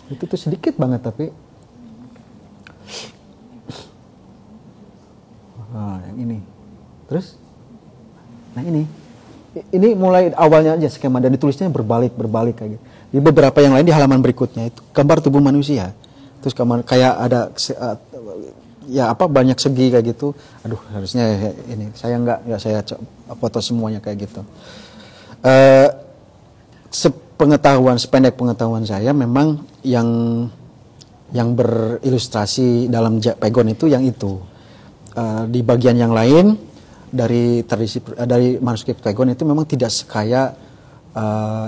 Itu tuh sedikit banget tapi. Yang ini. Terus? Nah ini mulai awalnya aja skema dan ditulisnya berbalik kayak gitu. Di beberapa yang lain di halaman berikutnya itu gambar tubuh manusia. Terus kayak ada ya apa banyak segi kayak gitu. Aduh harusnya ini saya nggak saya foto semuanya kayak gitu. Sependek pengetahuan saya memang yang berilustrasi dalam Pegon itu yang itu. Di bagian yang lain dari manuskrip Pegon itu memang tidak sekaya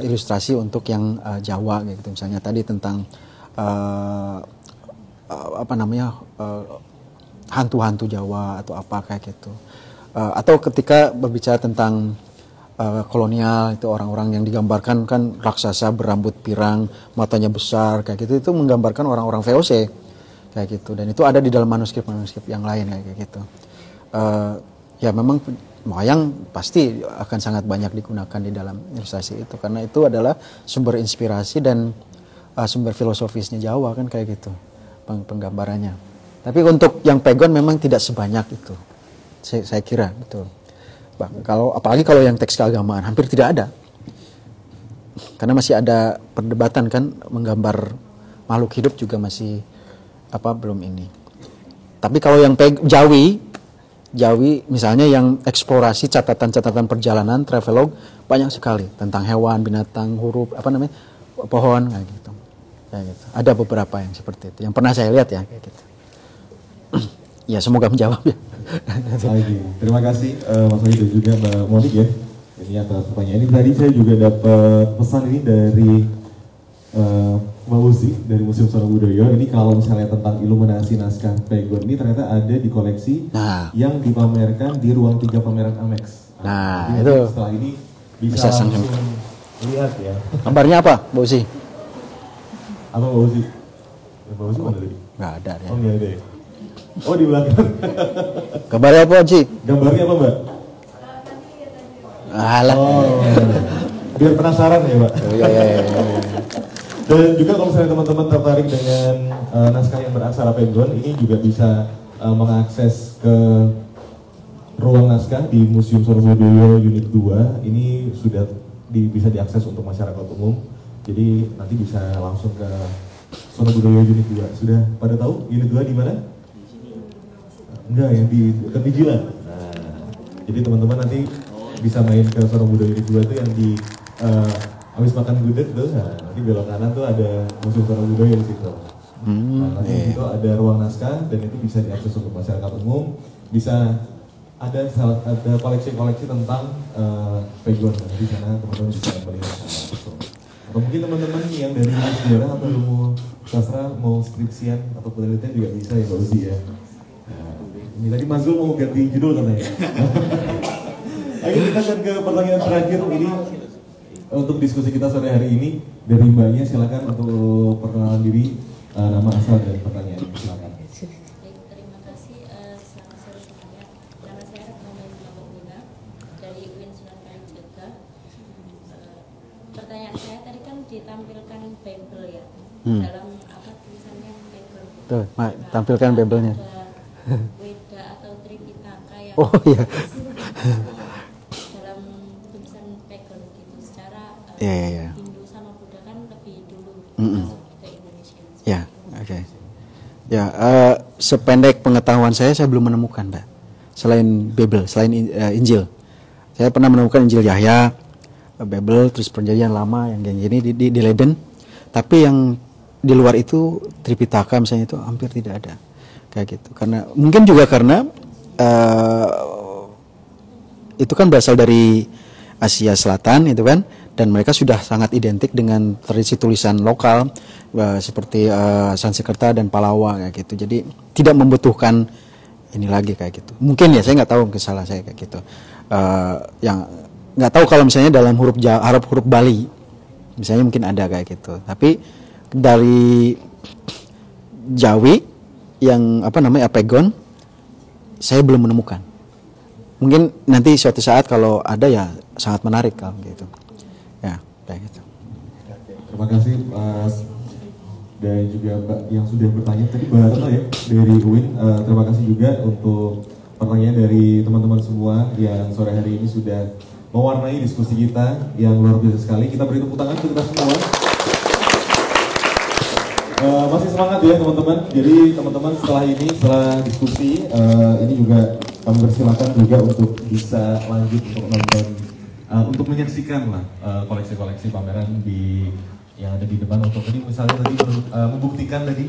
ilustrasi untuk yang Jawa gitu. Misalnya tadi tentang apa namanya hantu-hantu Jawa atau apa kayak gitu. Atau ketika berbicara tentang kolonial itu orang-orang yang digambarkan kan raksasa berambut pirang, matanya besar kayak gitu, itu menggambarkan orang-orang VOC kayak gitu, dan itu ada di dalam manuskrip yang lain kayak gitu. Ya memang wayang pasti akan sangat banyak digunakan di dalam ilustrasi itu karena itu adalah sumber inspirasi dan sumber filosofisnya Jawa kan kayak gitu penggambarannya. Tapi untuk yang Pegon memang tidak sebanyak itu, saya kira betul. Apalagi kalau yang teks keagamaan hampir tidak ada, karena masih ada perdebatan kan menggambar makhluk hidup juga masih belum ini. Tapi kalau yang Jawi misalnya yang eksplorasi catatan perjalanan travelog banyak sekali tentang hewan, binatang, huruf pohon kayak gitu. Ada beberapa yang seperti itu yang pernah saya lihat ya kayak gitu. Ya semoga menjawab ya. Terima kasih Mas Wahid dan juga Mbak Monik ya. Ini atas pertanyaan ini. Tadi saya juga dapat pesan ini dari Mbak Uzi dari Museum Sono Budoyo. Ini kalau misalnya tentang iluminasi naskah Pegon ini ternyata ada di koleksi yang dipamerkan di ruang 3 pameran Amex. Nah itu setelah ini bisa langsung lihat ya. Gambarnya apa Mbak Uzi? Apa Mbak Uzi? Mbak Uzi mana tadi? Nggak ada ya. Oh nggak ada ya? Oh di belakang. Gambarnya apa Uzi? Gambarnya apa Mbak? Alah. Oh, biar penasaran ya Mbak. Oh, iya. Dan juga kalau misalnya teman-teman tertarik dengan naskah yang beraksara Pegon, ini juga bisa mengakses ke ruang naskah di Museum Sono Budoyo Unit 2. Ini sudah bisa diakses untuk masyarakat umum. Jadi nanti bisa langsung ke Sono Budoyo Unit 2. Sudah pada tahu Unit 2 di mana? Enggak, yang di dekat Vigilan. Nah, jadi teman-teman nanti bisa main ke Sono Budoyo Unit 2 itu yang di habis makan gudeg tuh, nanti belok kanan tuh ada Museum Sono Budoyo di situ. Nanti di situ ada ruang naskah dan itu bisa diakses untuk masyarakat umum. Bisa ada koleksi-koleksi tentang Pegon. Di sana teman-teman bisa melihat langsung. Atau mungkin teman-teman yang dari sejarah atau ilmu sastra mau skripsian atau penelitian juga bisa ya Mbak Uzi ya. Nah, ini tadi Mas Zul mau ganti judul katanya. Ayo kita akan ke pertanyaan terakhir ini. untuk diskusi kita sore hari ini. Dari Mbaknya silakan untuk perkenalan diri, nama, asal, dan pertanyaan. Silakan. Terima kasih. Selamat sore semuanya. Nama saya Rahman Mabuna dari UIN Sunan Kalijaga. Pertanyaan saya tadi kan ditampilkan Bible ya, dalam apa tulisannya Bible. Tuh, tampilkan Bible-nya. Weda atau Tripitaka yang Oh iya. dalam tulisan Bible gitu. Secara Iya. Hindu sama Buddha kan lebih dulu masuk ke Indonesia. Ya, oke. Ya, sependek pengetahuan saya belum menemukan, Mbak. Selain Bible, selain Injil. Saya pernah menemukan Injil Yahya, Bible, terus Perjanjian Lama yang gini di Leiden. Tapi yang di luar itu Tripitaka misalnya itu hampir tidak ada. Kayak gitu. Karena mungkin juga karena itu kan berasal dari Asia Selatan itu kan, dan mereka sudah sangat identik dengan tradisi tulisan lokal seperti Sanskerta dan Palawa kayak gitu. Jadi tidak membutuhkan ini lagi kayak gitu. Mungkin ya, saya nggak tahu, mungkin salah saya kayak gitu. Yang nggak tahu kalau misalnya dalam huruf Bali misalnya mungkin ada kayak gitu. Tapi dari Jawi yang apa namanya Apegon saya belum menemukan. Mungkin nanti suatu saat kalau ada ya sangat menarik kalau gitu. Ya, kayak gitu. Terima kasih Mas dan juga Mbak yang sudah bertanya tadi, Mbak Retno ya dari UIN. Terima kasih juga untuk pertanyaan dari teman-teman semua yang sore hari ini sudah mewarnai diskusi kita yang luar biasa sekali. Kita beri tepuk tangan untuk kita semua. Masih semangat ya teman-teman. Jadi teman-teman setelah diskusi ini juga kami persilakan juga untuk bisa lanjut untuk nonton, untuk menyaksikan lah koleksi-koleksi pameran yang ada di depan. Untuk tadi misalnya tadi membuktikan tadi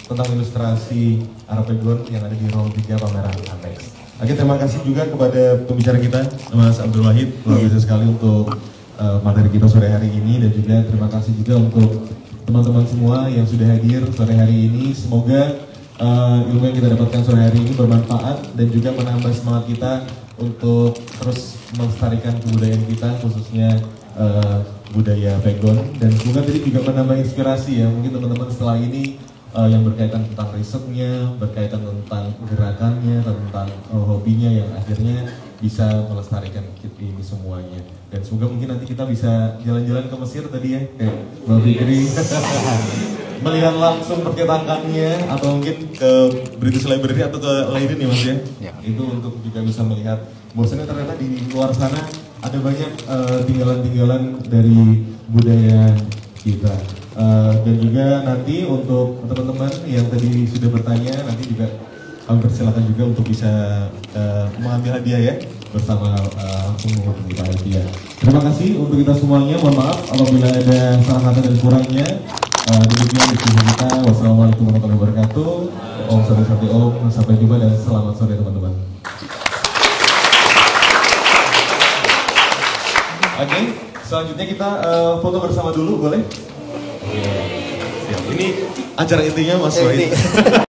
tentang ilustrasi Arapegon yang ada di ruang 3 pameran Apex. Oke, terima kasih juga kepada pembicara kita Mas Abdul Wahid, luar biasa sekali untuk materi kita sore hari ini, dan juga terima kasih juga untuk teman-teman semua yang sudah hadir sore hari ini. Semoga ilmu yang kita dapatkan sore hari ini bermanfaat dan juga menambah semangat kita untuk terus melestarikan kebudayaan kita, khususnya budaya Pegon. Dan semoga tadi juga menambah inspirasi ya, mungkin teman-teman setelah ini yang berkaitan tentang risetnya, berkaitan tentang gerakannya, tentang hobinya yang akhirnya bisa melestarikan ini semuanya. Dan semoga mungkin nanti kita bisa jalan-jalan ke Mesir tadi ya, kayak Mbak Fikri melihat langsung percetakannya, atau mungkin ke British Library atau ke Leiden ya Mas ya. Itu untuk juga bisa melihat bahwasanya ternyata di luar sana ada banyak tinggalan-tinggalan dari budaya kita. Dan juga nanti untuk teman-teman yang tadi sudah bertanya, nanti juga kami persilakan juga untuk bisa mengambil hadiah ya, bersama langsung menghubungi hadiah. Terima kasih untuk kita semuanya. Mohon maaf apabila ada salah kata dan kurangnya. Demikian diskusi kita. Wassalamualaikum warahmatullahi wabarakatuh. Om Sari Om. Sampai jumpa dan selamat sore teman-teman. Oke, selanjutnya kita foto bersama dulu, boleh? Siap. Ini acara intinya Mas Wahid.